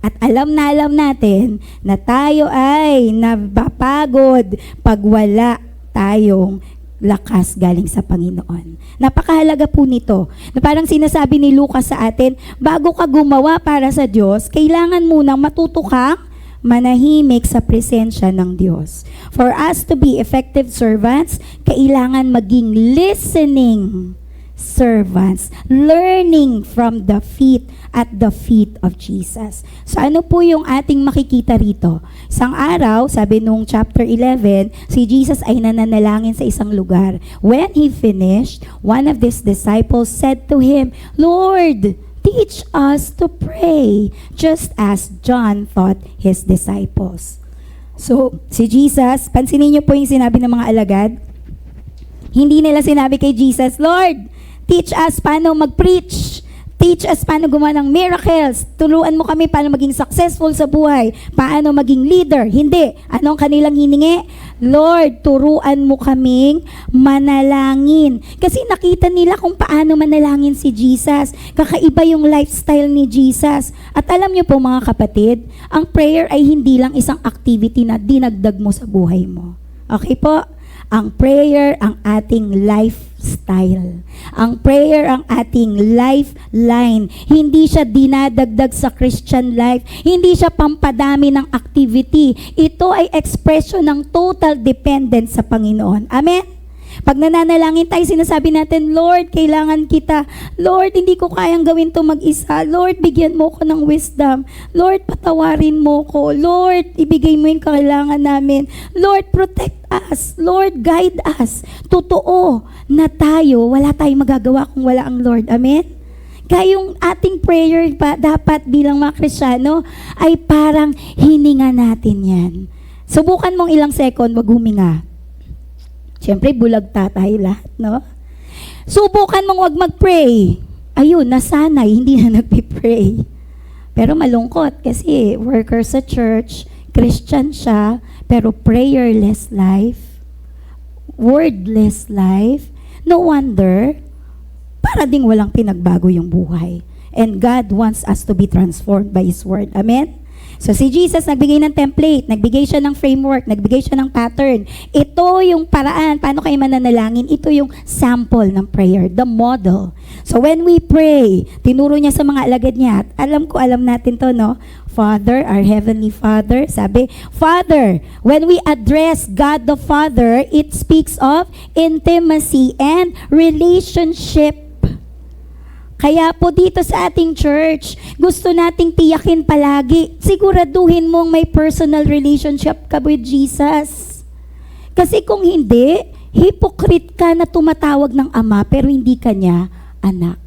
At alam natin na tayo ay napapagod pag wala tayong lakas galing sa Panginoon. Napakahalaga po nito. Na parang sinasabi ni Lucas sa atin, bago ka gumawa para sa Diyos, kailangan munang matuto kang manahimik sa presensya ng Diyos. For us to be effective servants, kailangan maging listening servants, learning from the feet at the feet of Jesus. So ano po yung ating makikita rito? Isang araw, sabi nung chapter 11, si Jesus ay nananalangin sa isang lugar. When he finished, one of his disciples said to him, Lord, teach us to pray, just as John taught his disciples. So, si Jesus, pansinin niyo po yung sinabi ng mga alagad. Hindi nila sinabi kay Jesus, Lord, teach us paano mag-preach. Teach us paano gumawa ng miracles. Turuan mo kami paano maging successful sa buhay. Paano maging leader. Hindi. Anong kanilang hiningi? Lord, turuan mo kaming manalangin. Kasi nakita nila kung paano manalangin si Jesus. Kakaiba yung lifestyle ni Jesus. At alam niyo po mga kapatid, ang prayer ay hindi lang isang activity na dinagdag mo sa buhay mo. Okay po? Ang prayer, ang ating lifestyle. Ang prayer, ang ating lifeline. Hindi siya dinadagdag sa Christian life. Hindi siya pampadami ng activity. Ito ay expression ng total dependence sa Panginoon. Amen? Pag nananalangin tayo, sinasabi natin, Lord, kailangan kita. Lord, hindi ko kayang gawin to mag-isa. Lord, bigyan mo ko ng wisdom. Lord, patawarin mo ko. Lord, ibigay mo yung kailangan namin. Lord, protect us. Lord, guide us. Totoo na tayo, wala tayong magagawa kung wala ang Lord. Amen? Kaya yung ating prayer pa, dapat bilang mga Kristiyano ay parang hininga natin yan. Subukan mong ilang second, wag huminga. Siyempre, bulag tayo lahat, no? Subukan mong wag mag-pray. Ayun, nasanay, hindi na nagpipray. Pero malungkot kasi worker sa church, Christian siya, pero prayerless life, wordless life. No wonder, para ding walang pinagbago yung buhay. And God wants us to be transformed by His Word. Amen? So si Jesus nagbigay ng template, nagbigay siya ng framework, nagbigay siya ng pattern. Ito yung paraan, paano kayo mananalangin? Ito yung sample ng prayer, the model. So when we pray, tinuro niya sa mga alagad niya, at alam natin to, no? Father, our Heavenly Father, sabi, Father, when we address God the Father, it speaks of intimacy and relationship. Kaya po dito sa ating church, gusto nating tiyakin palagi, siguraduhin mong may personal relationship ka with Jesus. Kasi kung hindi, hypocrite ka na tumatawag ng Ama pero hindi ka niya anak.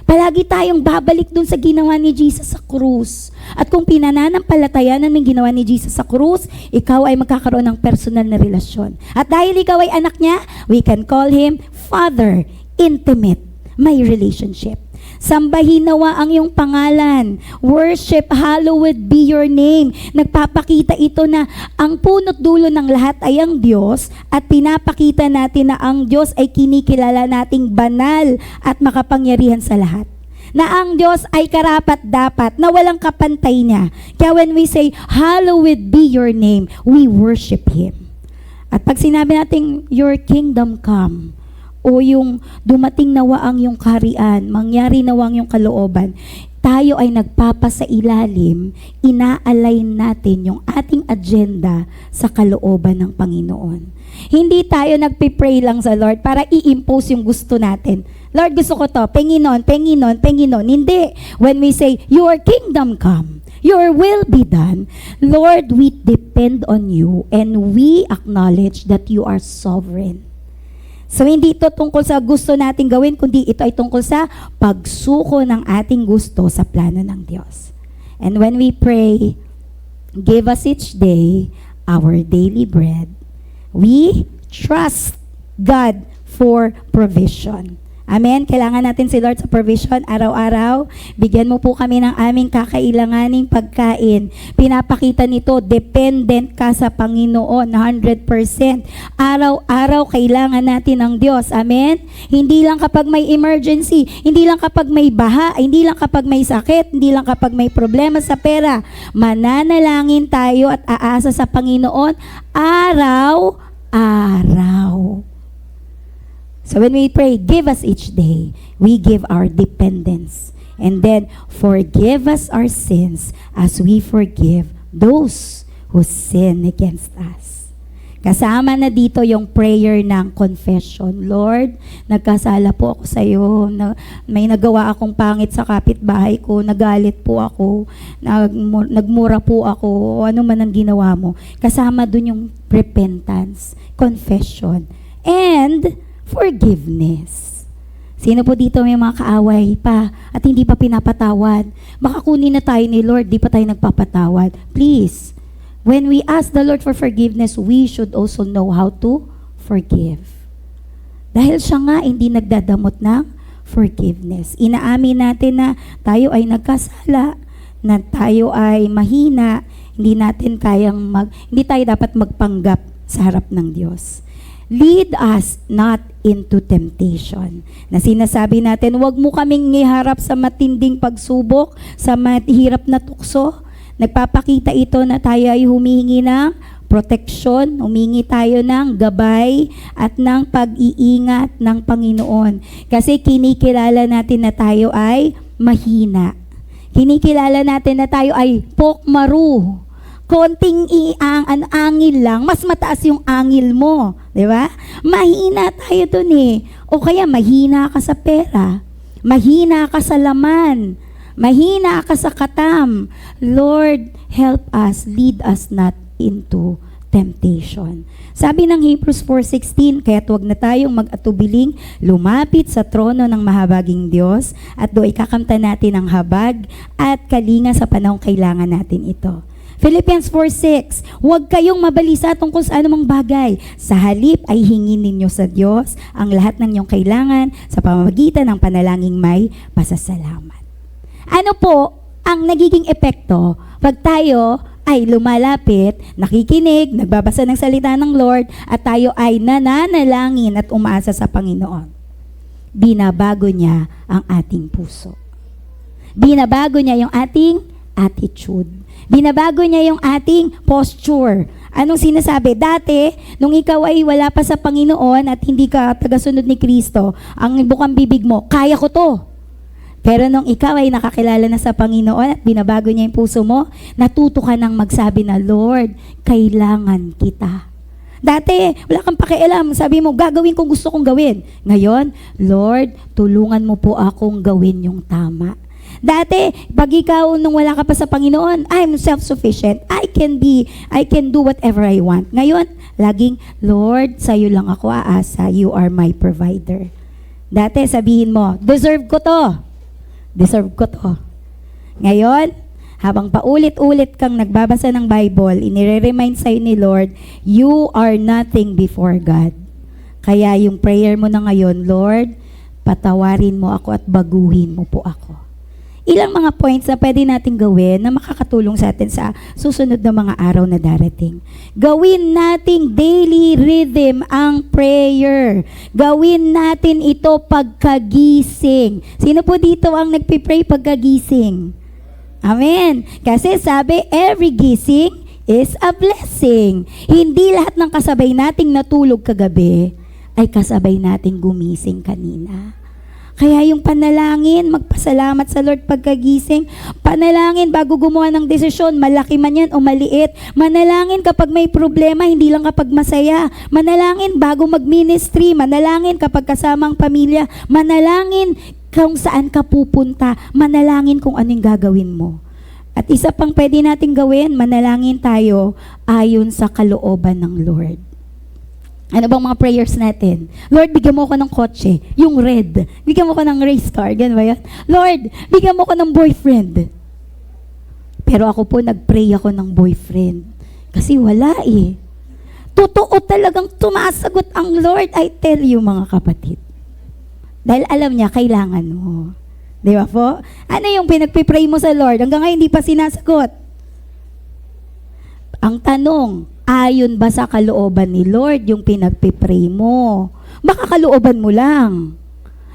Palagi tayong babalik dun sa ginawa ni Jesus sa krus. At kung pinananampalatayanan ng ginawa ni Jesus sa krus, ikaw ay magkakaroon ng personal na relasyon. At dahil ikaw ay anak niya, we can call Him Father, intimate, may relationship. Sambahin nawa ang iyong pangalan. Worship, hallowed be your name. Nagpapakita ito na ang punot dulo ng lahat ay ang Diyos at pinapakita natin na ang Diyos ay kinikilala nating banal at makapangyarihan sa lahat. Na ang Diyos ay karapat-dapat, na walang kapantay niya. Kaya when we say, hallowed be your name, we worship Him. At pag sinabi natin, your kingdom come, o yung dumating nawa ang yung kaharian, mangyari nawa ang yung kalooban, tayo ay nagpapasailalim, ina-align natin yung ating agenda sa kalooban ng Panginoon. Hindi tayo nagpipray lang sa Lord para i-impose yung gusto natin. Lord, gusto ko to, penginon. Hindi. When we say, your kingdom come, your will be done, Lord, we depend on you and we acknowledge that you are sovereign. So, hindi ito tungkol sa gusto nating gawin, kundi ito ay tungkol sa pagsuko ng ating gusto sa plano ng Diyos. And when we pray, give us each day our daily bread, we trust God for provision. Amen? Kailangan natin si Lord sa provision araw-araw. Bigyan mo po kami ng aming kakailanganing pagkain. Pinapakita nito, dependent ka sa Panginoon, 100%. Araw-araw kailangan natin ng Diyos. Amen? Hindi lang kapag may emergency, hindi lang kapag may baha, hindi lang kapag may sakit, hindi lang kapag may problema sa pera. Mananalangin tayo at aasa sa Panginoon araw-araw. So when we pray, give us each day, we give our dependence. And then, forgive us our sins as we forgive those who sin against us. Kasama na dito yung prayer ng confession. Lord, nagkasala po ako sa iyo. May nagawa akong pangit sa kapitbahay ko. Nagalit po ako. Nagmura po ako. O ano man ang ginawa mo. Kasama dun yung repentance, confession, and forgiveness. Sino po dito may mga kaaway pa at hindi pa pinapatawad? Baka kunin na tayo ni Lord, di pa tayo nagpapatawad. Please, when we ask the Lord for forgiveness, we should also know how to forgive. Dahil siya nga hindi nagdadamot ng forgiveness. Inaamin natin na tayo ay nagkasala, na tayo ay mahina, hindi tayo dapat magpanggap sa harap ng Diyos. Lead us not into temptation. Na sinasabi natin, huwag mo kaming iharap sa matinding pagsubok, sa mahirap na tukso. Nagpapakita ito na tayo ay humihingi ng proteksyon, humingi tayo ng gabay at ng pag-iingat ng Panginoon. Kasi kinikilala natin na tayo ay mahina. Kinikilala natin na tayo ay pokmaru. Konting angil lang, mas mataas yung angil mo. Di ba? Mahina tayo dun eh. O kaya mahina ka sa pera. Mahina ka sa laman. Mahina ka sa katam. Lord, help us, lead us not into temptation. Sabi ng Hebrews 4:16, kaya't huwag na tayong mag-atubiling lumapit sa trono ng mahabaging Diyos at doon ikakamta natin ang habag at kalinga sa panahong kailangan natin ito. Philippians 4:6, huwag kayong mabalisa tungkol sa anumang bagay. Sa halip ay hingin ninyo sa Diyos ang lahat ng inyong kailangan sa pamamagitan ng panalangin may pasasalamat. Ano po ang nagiging epekto pag tayo ay lumalapit, nakikinig, nagbabasa ng salita ng Lord, at tayo ay nananalangin at umaasa sa Panginoon? Binabago niya ang ating puso. Binabago niya yung ating attitude. Binabago niya yung ating posture. Anong sinasabi? Dati, nung ikaw ay wala pa sa Panginoon at hindi ka tagasunod ni Kristo, ang bukang bibig mo, kaya ko to. Pero nung ikaw ay nakakilala na sa Panginoon at binabago niya yung puso mo, natuto ka nang magsabi na, Lord, kailangan kita. Dati, wala kang pakialam. Sabi mo, gagawin kung gusto kong gawin. Ngayon, Lord, tulungan mo po akong gawin yung tama. Dati, pag ikaw nung wala ka pa sa Panginoon, I'm self-sufficient. I can do whatever I want. Ngayon, laging, Lord, sa'yo lang ako aasa. You are my provider. Dati, sabihin mo, deserve ko to. Deserve ko to. Ngayon, habang paulit-ulit kang nagbabasa ng Bible, inire-remind sa'yo ni Lord, you are nothing before God. Kaya yung prayer mo na ngayon, Lord, patawarin mo ako at baguhin mo po ako. Ilang mga points na pwede natin gawin na makakatulong sa atin sa susunod na mga araw na darating. Gawin nating daily rhythm ang prayer. Gawin natin ito pagkagising. Sino po dito ang nagpipray pagkagising? Amen. Kasi sabi, every gising is a blessing. Hindi lahat ng kasabay nating natulog kagabi ay kasabay nating gumising kanina. Kaya yung panalangin, magpasalamat sa Lord pagkagising, panalangin bago gumawa ng desisyon, malaki man yan o maliit, manalangin kapag may problema, hindi lang kapag masaya, manalangin bago mag-ministry, manalangin kapag kasama ang pamilya, manalangin kung saan ka pupunta, manalangin kung anong gagawin mo. At isa pang pwede natin gawin, manalangin tayo ayon sa kalooban ng Lord. Ano bang mga prayers natin? Lord, bigyan mo ako ng kotse, yung red. Bigyan mo ako ng race car, ganun ba yun? Lord, bigyan mo ako ng boyfriend. Pero ako po, nag-pray ako ng boyfriend. Kasi wala eh. Totoo talagang tumasagot ang Lord, I tell you mga kapatid. Dahil alam niya, kailangan mo. Di ba po? Ano yung pinagpipray mo sa Lord? Hanggang ngayon, hindi pa sinasagot. Ang tanong, ayon ba sa kalooban ni Lord yung pinagpipray mo? Baka kalooban mo lang.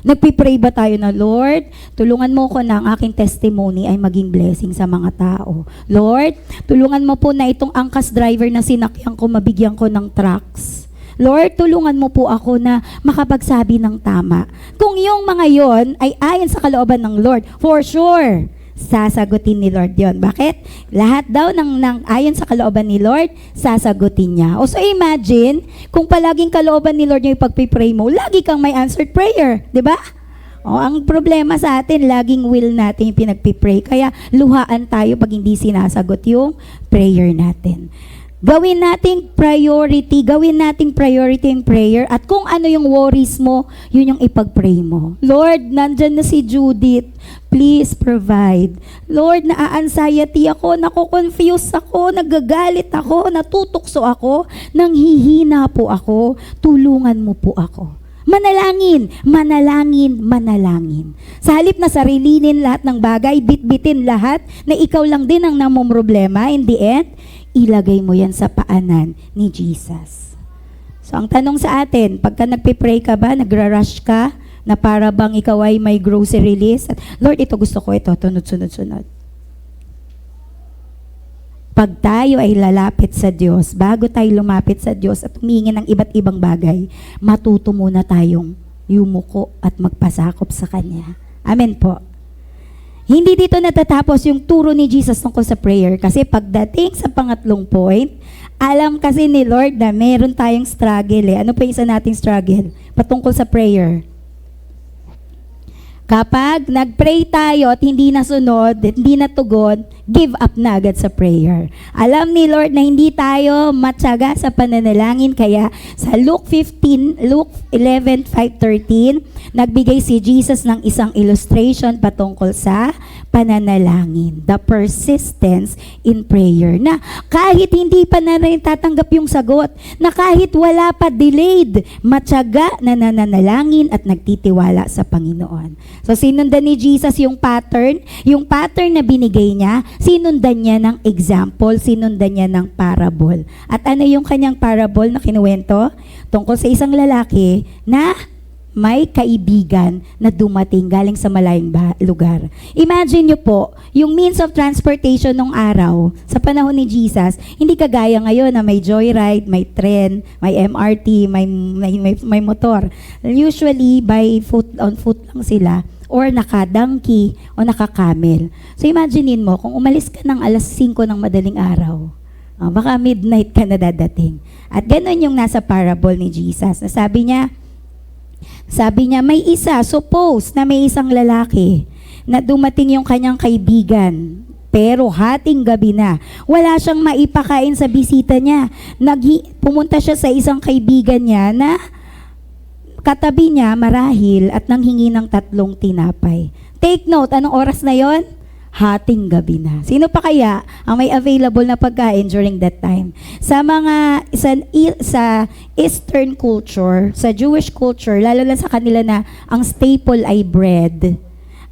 Nagpipray ba tayo na, Lord, tulungan mo ko na ang aking testimony ay maging blessing sa mga tao. Lord, tulungan mo po na itong angkas driver na sinakyan ko, mabigyan ko ng trucks. Lord, tulungan mo po ako na makapagsabi ng tama. Kung yung mga yon ay ayon sa kalooban ng Lord, for sure, sasagutin ni Lord yon. Bakit? Lahat daw ng ayon sa kalooban ni Lord, sasagutin niya. O so imagine, kung palaging kalooban ni Lord yung pagpipray mo, lagi kang may answered prayer. Di ba? O, ang problema sa atin, laging will natin yung pinagpipray. Kaya luhaan tayo pag hindi sinasagot yung prayer natin. Gawin nating priority yung prayer, at kung ano yung worries mo, yun yung ipag-pray mo. Lord, nandyan na si Judith, please provide. Lord, na-anxiety ako, nako-confuse ako, nagagalit ako, natutukso ako, nanghihina po ako, tulungan mo po ako. Manalangin, manalangin, manalangin. Sa halip na sarilinin lahat ng bagay, bitbitin lahat, na ikaw lang din ang namomroblema, in the end, ilagay mo yan sa paanan ni Jesus. So, ang tanong sa atin, pagka nagpipray ka ba, nagra-rush ka, na para bang ikaw ay may grocery list? At, Lord, ito gusto ko, ito, sunod. Pag tayo ay lalapit sa Diyos, bago tayo lumapit sa Diyos at humingi ng iba't ibang bagay, matuto muna tayong yumuko at magpasakop sa Kanya. Amen po. Hindi dito natatapos yung turo ni Jesus tungkol sa prayer, kasi pagdating sa pangatlong point, alam kasi ni Lord na meron tayong struggle eh. Ano pa yung isa nating struggle? Patungkol sa prayer. Kapag nag-pray tayo at hindi nasunod, hindi natugon, give up na agad sa prayer. Alam ni Lord na hindi tayo matyaga sa pananalangin, kaya sa Luke 11:5-13, nagbigay si Jesus ng isang illustration patungkol sa pananalangin. The persistence in prayer. Na kahit hindi pa na rin tatanggap yung sagot, na kahit wala pa delayed, matyaga na nananalangin at nagtitiwala sa Panginoon. So, sinundan ni Jesus yung pattern na binigay niya, sinundan niya ng example, sinundan niya ng parable. At ano yung kanyang parable na kinuwento? Tungkol sa isang lalaki na may kaibigan na dumating galing sa malayong lugar. Imagine nyo po, yung means of transportation nung araw, sa panahon ni Jesus, hindi kagaya ngayon na may joyride, may tren, may MRT, may motor. Usually, on foot lang sila, or naka-donkey, o naka-camel. So imaginein mo, kung umalis ka ng alas 5 ng madaling araw, baka midnight ka na dadating. At ganun yung nasa parable ni Jesus. Sabi niya, may suppose na may isang lalaki na dumating yung kanyang kaibigan, pero hating gabi na, wala siyang maipakain sa bisita niya. Pumunta siya sa isang kaibigan niya na katabi niya marahil at nanghingi ng 3 tinapay. Take note, anong oras na yon? Hating gabi na. Sino pa kaya ang may available na pagkain during that time? Sa Eastern culture, sa Jewish culture, lalo na sa kanila na ang staple ay bread.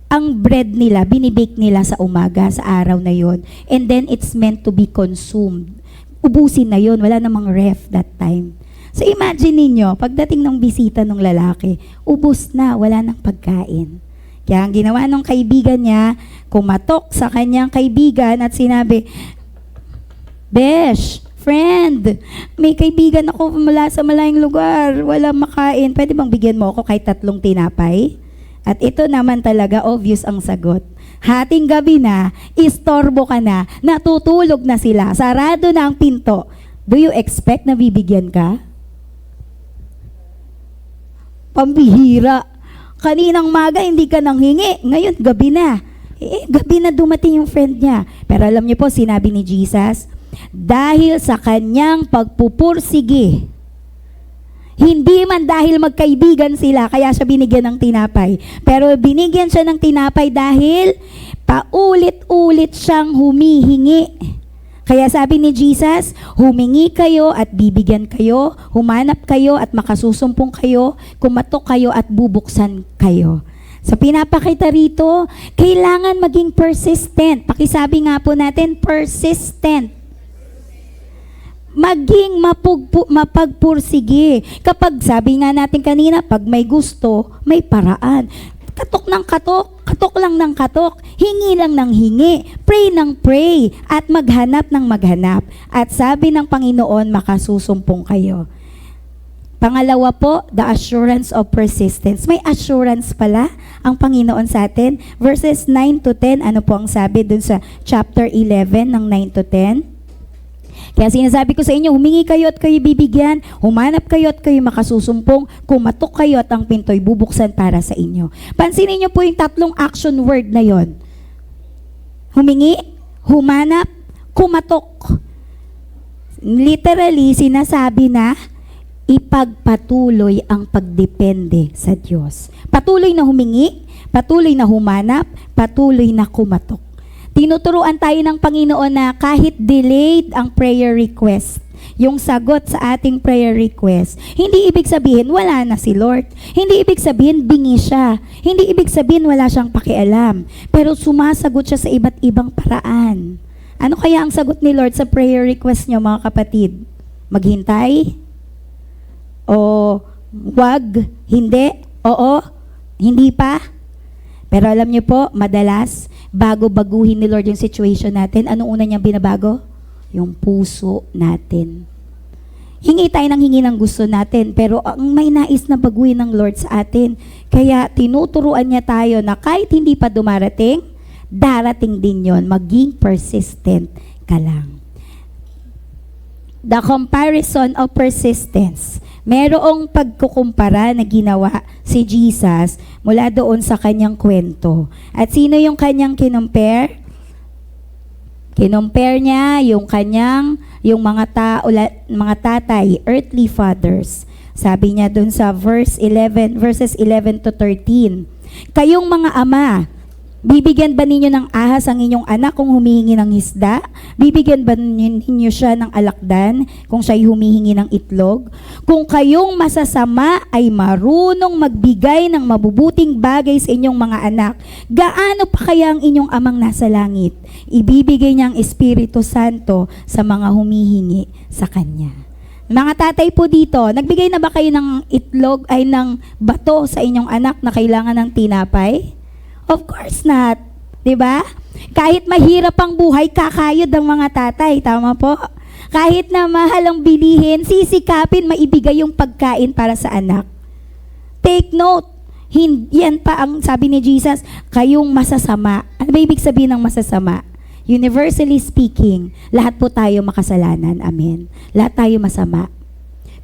Ang bread nila, binibake nila sa umaga, sa araw na yon. And then it's meant to be consumed. Ubusin na yon, wala namang ref that time. So imagine ninyo, pagdating ng bisita ng lalaki, ubus na, wala nang pagkain. Kaya ang ginawa ng kaibigan niya, kumatok sa kanyang kaibigan at sinabi, Besh, friend, may kaibigan ako mula sa malayong lugar, walang makain, pwede bang bigyan mo ako kahit 3 tinapay? At ito naman talaga, obvious ang sagot. Hating gabi na, istorbo ka na, natutulog na sila, sarado na ang pinto. Do you expect na bibigyan ka? Pambihira. Kaninang maga, hindi ka nang hingi. Ngayon, gabi na. Gabi na dumating yung friend niya. Pero alam niyo po, sinabi ni Jesus, dahil sa kanyang pagpupursige, hindi man dahil magkaibigan sila, kaya siya binigyan ng tinapay. Pero binigyan siya ng tinapay dahil paulit-ulit siyang humihingi Kaya sabi ni Jesus, humingi kayo at bibigyan kayo, humanap kayo at makasusumpong kayo, kumatok kayo at bubuksan kayo. So pinapakita rito, kailangan maging persistent. Pakisabi nga po natin, persistent. Maging mapagpursige. Kapag sabi nga natin kanina, pag may gusto, may paraan. Katok ng katok, katok lang ng katok, hingi lang ng hingi, pray ng pray, at maghanap ng maghanap. At sabi ng Panginoon, makasusumpong kayo. Pangalawa po, the assurance of persistence. May assurance pala ang Panginoon sa atin. Verses 9 to 10, ano po ang sabi dun sa chapter 11 ng 9 to 10? Kaya sinasabi ko sa inyo, humingi kayo at kayo bibigyan, humanap kayo at kayo makasusumpong, kumatok kayo at ang pinto'y bubuksan para sa inyo. Pansinin niyo po yung tatlong action word na yon. Humingi, humanap, kumatok. Literally, sinasabi na ipagpatuloy ang pagdepende sa Diyos. Patuloy na humingi, patuloy na humanap, patuloy na kumatok. Tinuturuan tayo ng Panginoon na kahit delayed ang prayer request, yung sagot sa ating prayer request, hindi ibig sabihin wala na si Lord. Hindi ibig sabihin bingi siya. Hindi ibig sabihin wala siyang pakialam. Pero sumasagot siya sa iba't ibang paraan. Ano kaya ang sagot ni Lord sa prayer request niyo, mga kapatid? Maghintay? O wag? Hindi? Oo? Hindi pa? Pero alam niyo po, madalas, bago baguhin ni Lord yung situation natin, ano una niyang binabago? Yung puso natin. Hingi tayo ng hingi ng gusto natin, pero ang may nais na baguhin ng Lord sa atin. Kaya tinuturuan niya tayo na kahit hindi pa dumarating, darating din yon. Maging persistent ka lang. The comparison of persistence. Merong pagkukumpara na ginawa si Jesus mula doon sa kanyang kwento. At sino yung kanyang kinumpare? Kinumpare niya yung mga tatay, earthly fathers. Sabi niya doon sa verses 11 to 13. Kayong mga ama, bibigyan ba ninyo ng ahas ang inyong anak kung humihingi ng isda? Bibigyan ba ninyo siya ng alakdan kung siya'y humihingi ng itlog? Kung kayong masasama ay marunong magbigay ng mabubuting bagay sa inyong mga anak, gaano pa kaya ang inyong amang nasa langit? Ibibigay niya ang Espiritu Santo sa mga humihingi sa Kanya. Mga tatay po dito, nagbigay na ba kayo ng itlog ay ng bato sa inyong anak na kailangan ng tinapay? Of course not. 'Di ba? Kahit mahirap ang buhay, kakayod ang mga tatay. Tama po? Kahit na mahal ang bilihin, sisikapin maibigay yung pagkain para sa anak. Take note. Yan pa ang sabi ni Jesus, kayong masasama. Ano ba ibig sabihin ng masasama? Universally speaking, lahat po tayo makasalanan. Amen. Lahat tayo masama.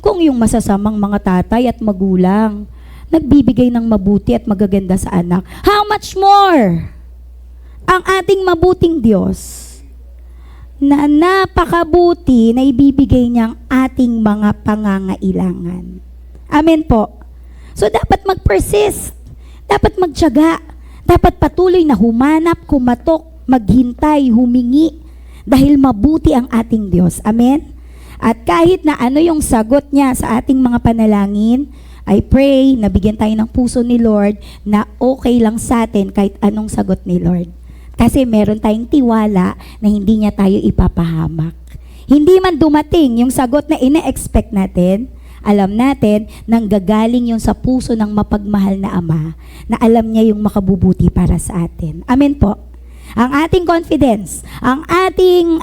Kung yung masasamang mga tatay at magulang, nagbibigay ng mabuti at magaganda sa anak, how much more ang ating mabuting Diyos na napakabuti na ibibigay niyang ating mga pangangailangan. Amen po. So dapat mag-persist, dapat magtiyaga, dapat patuloy na humanap, kumatok, maghintay, humingi, dahil mabuti ang ating Diyos. Amen? At kahit na ano yung sagot niya sa ating mga panalangin, I pray na bigyan tayo ng puso ni Lord na okay lang sa atin kahit anong sagot ni Lord. Kasi meron tayong tiwala na hindi niya tayo ipapahamak. Hindi man dumating yung sagot na ine-expect natin, alam natin nang gagaling yung sa puso ng mapagmahal na Ama na alam niya yung makabubuti para sa atin. Amen po. Ang ating confidence, ang ating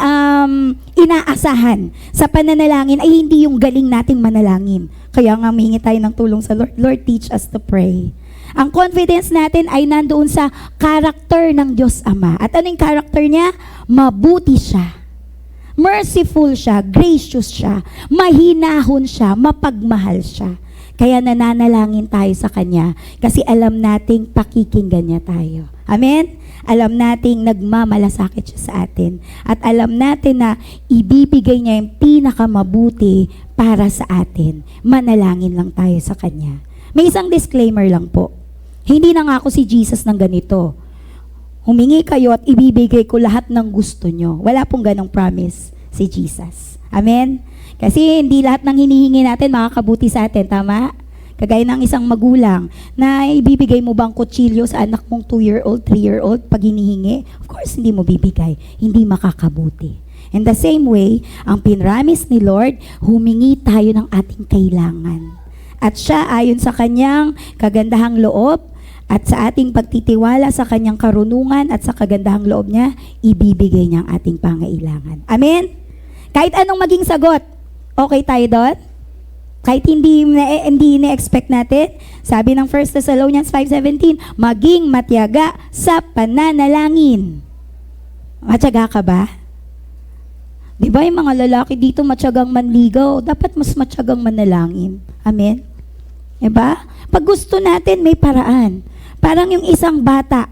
inaasahan sa pananalangin ay hindi yung galing nating manalangin. Kaya nga humingi tayo ng tulong sa Lord. Lord, teach us to pray. Ang confidence natin ay nandoon sa character ng Diyos Ama. At ano yung character niya? Mabuti siya. Merciful siya, gracious siya, mahinahon siya, mapagmahal siya. Kaya nananalangin tayo sa Kanya kasi alam nating pakikinggan niya tayo. Amen? Alam nating nagmamalasakit siya sa atin. At alam natin na ibibigay niya yung pinakamabuti para sa atin. Manalangin lang tayo sa Kanya. May isang disclaimer lang po. Hindi nangako si Jesus ng ganito. Humingi kayo at ibibigay ko lahat ng gusto nyo. Wala pong ganong promise si Jesus. Amen? Kasi hindi lahat ng hinihingi natin makakabuti sa atin, tama? Kagaya ng isang magulang na ibibigay mo bang kutsilyo sa anak mong 2-year-old, 3-year-old pag hinihingi? Of course, hindi mo bibigay. Hindi makakabuti. In the same way, ang pinramis ni Lord, humingi tayo ng ating kailangan. At siya ayon sa kanyang kagandahang loob, at sa ating pagtitiwala sa kanyang karunungan at sa kagandahang loob niya, ibibigay niya ang ating pangailangan. Amen? Kahit anong maging sagot, okay tayo doon? Kahit hindi na-expect natin, sabi ng 1 Thessalonians 5:17, maging matyaga sa pananalangin. Matyaga ka ba? Di ba yung mga lalaki dito matyagang manligaw, dapat mas matyagang manalangin. Amen? Diba? Pag gusto natin, may paraan. Parang yung isang bata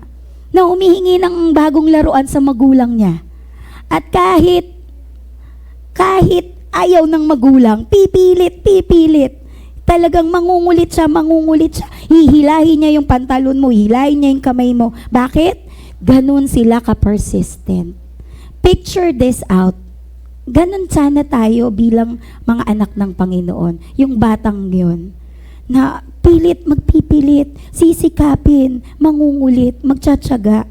na humihingi ng bagong laruan sa magulang niya. At kahit ayaw ng magulang, pipilit. Talagang mangungulit siya. Hihilahin niya yung pantalon mo, hihilahin niya yung kamay mo. Bakit? Ganun sila ka-persistent. Picture this out. Ganun sana tayo bilang mga anak ng Panginoon. Yung batang yun. Na magpipilit, sisikapin, mangungulit, magtsatsaga.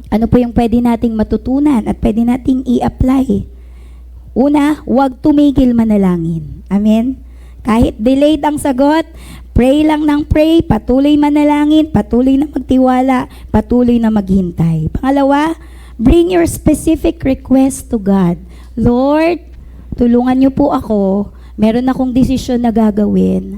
Ano po yung pwede nating matutunan at pwede nating i-apply? Una, huwag tumigil manalangin. Amen? Kahit delayed ang sagot, pray lang ng pray, patuloy manalangin, patuloy na magtiwala, patuloy na maghintay. Pangalawa, bring your specific request to God. Lord, tulungan niyo po ako. Meron akong desisyon na gagawin.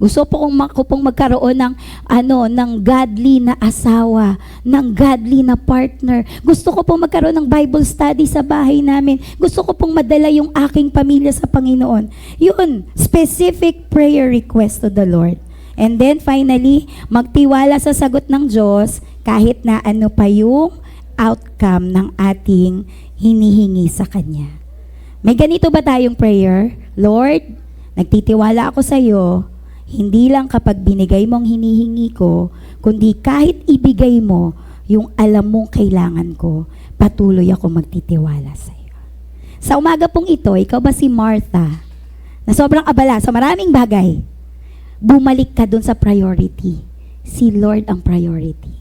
Gusto ko pong magkaroon ng godly na asawa, ng godly na partner. Gusto ko pong magkaroon ng Bible study sa bahay namin. Gusto ko pong madala yung aking pamilya sa Panginoon. Yun, specific prayer request to the Lord. And then finally, magtiwala sa sagot ng Diyos kahit na ano pa yung outcome ng ating hinihingi sa Kanya. May ganito ba tayong prayer? Lord, nagtitiwala ako sa iyo, hindi lang kapag binigay mo ang hinihingi ko, kundi kahit ibigay mo yung alam mong kailangan ko, patuloy ako magtitiwala sa iyo. Sa umaga pong ito, ikaw ba si Martha, na sobrang abala sa maraming bagay, bumalik ka dun sa priority. Si Lord ang priority.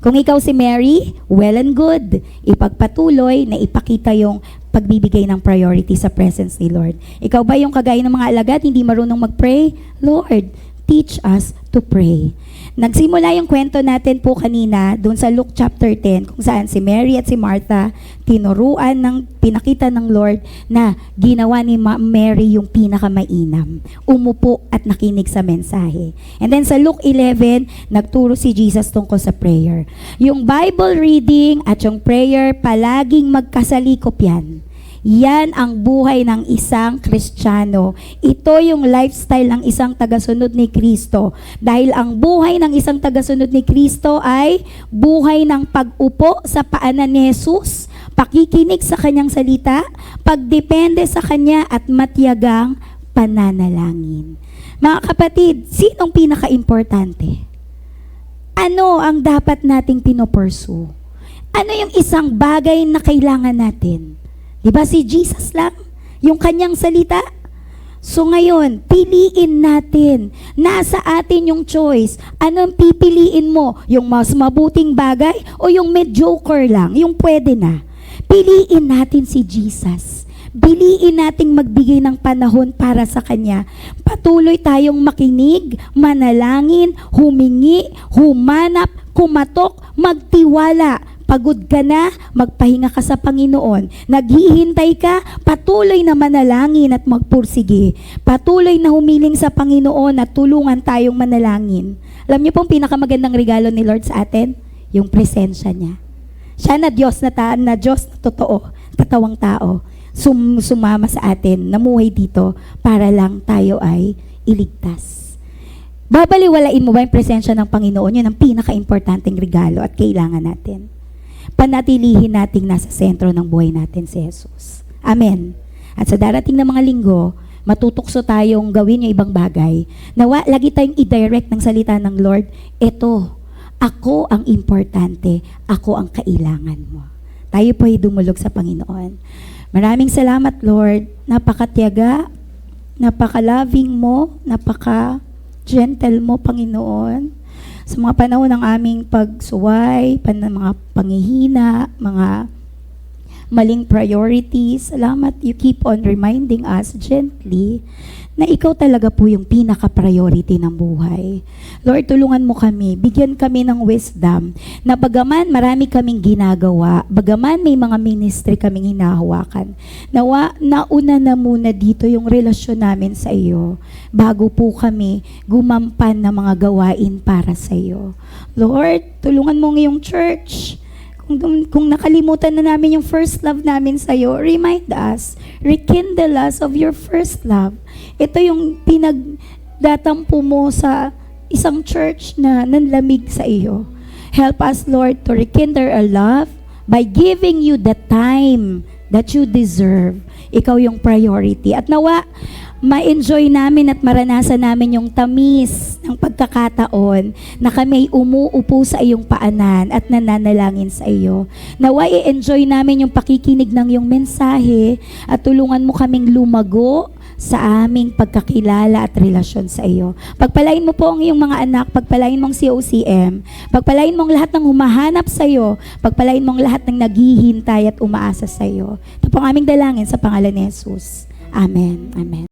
Kung ikaw si Mary, well and good. Ipagpatuloy na ipakita yung pagbibigay ng priority sa presence ni Lord. Ikaw ba yung kagaya ng mga alagad, hindi marunong mag-pray? Lord, teach us to pray. Nagsimula yung kwento natin po kanina doon sa Luke chapter 10 kung saan si Mary at si Martha pinakita ng Lord na ginawa ni Mary yung pinakamainam. Umupo at nakinig sa mensahe. And then sa Luke 11, nagturo si Jesus tungkol sa prayer. Yung Bible reading at yung prayer, palaging magkasalikop yan. Yan ang buhay ng isang Kristiyano. Ito yung lifestyle ng isang tagasunod ni Kristo. Dahil ang buhay ng isang tagasunod ni Kristo ay buhay ng pag-upo sa paanan ni Jesus, pakikinig sa kanyang salita, pagdepende sa kanya at matiyagang pananalangin. Mga kapatid, sinong pinaka-importante? Ano ang dapat nating pinopursue? Ano yung isang bagay na kailangan natin? Diba si Jesus lang? Yung kanyang salita? So ngayon, piliin natin. Nasa atin yung choice. Anong pipiliin mo? Yung mas mabuting bagay o yung mediocre lang? Yung pwede na. Piliin natin si Jesus. Piliin nating magbigay ng panahon para sa Kanya. Patuloy tayong makinig, manalangin, humingi, humanap, kumatok, magtiwala. Pagod ka na, magpahinga ka sa Panginoon. Naghihintay ka, patuloy na manalangin at magpursige. Patuloy na humiling sa Panginoon at tulungan tayong manalangin. Alam niyo pong pinakamagandang regalo ni Lord sa atin? Yung presensya niya. Siya na Diyos na Diyos na totoo, katawang tao. Sumama sa atin, namuhay dito para lang tayo ay iligtas. Babaliwalain mo ba yung presensya ng Panginoon? Yun ang pinaka-importanting regalo at kailangan natin. Panatilihin nating nasa sentro ng buhay natin si Jesus. Amen. At sa darating na mga linggo, Matutukso tayong gawin yung ibang bagay. Nawa, lagi tayong i-direct ng salita ng Lord, eto, ako ang importante, ako ang kailangan mo. Tayo po ay dumulog sa Panginoon. Maraming salamat, Lord. Napakatiyaga, napaka-loving mo, napaka-gentle mo, Panginoon. Sa mga panahon ng aming pagsuway, mga panghihina, mga maling priorities, salamat, you keep on reminding us gently na ikaw talaga po yung pinaka-priority ng buhay. Lord, tulungan mo kami, bigyan kami ng wisdom, na bagaman marami kaming ginagawa, bagaman may mga ministry kaming hinahawakan, nauna na muna dito yung relasyon namin sa iyo, bago po kami gumampan ng mga gawain para sa iyo. Lord, tulungan mo ngayong church. Kung nakalimutan na namin yung first love namin sa'yo, remind us, rekindle us of your first love. Ito yung pinagdatampo mo sa isang church na nanlamig sa iyo. Help us, Lord, to rekindle our love by giving you the time that you deserve. Ikaw yung priority. At nawa, ma-enjoy namin at maranasan namin yung tamis ng pagkakataon na kami umuupo sa iyong paanan at nananalangin sa iyo. Nawa, i-enjoy namin yung pakikinig ng iyong mensahe at tulungan mo kaming lumago sa aming pagkakilala at relasyon sa iyo. Pagpalain mo po ang iyong mga anak, pagpalain mong COCM, pagpalain mong lahat ng humahanap sa iyo, pagpalain mong lahat ng naghihintay at umaasa sa iyo. Ito po ang aming dalangin sa pangalan ni Jesus. Amen. Amen.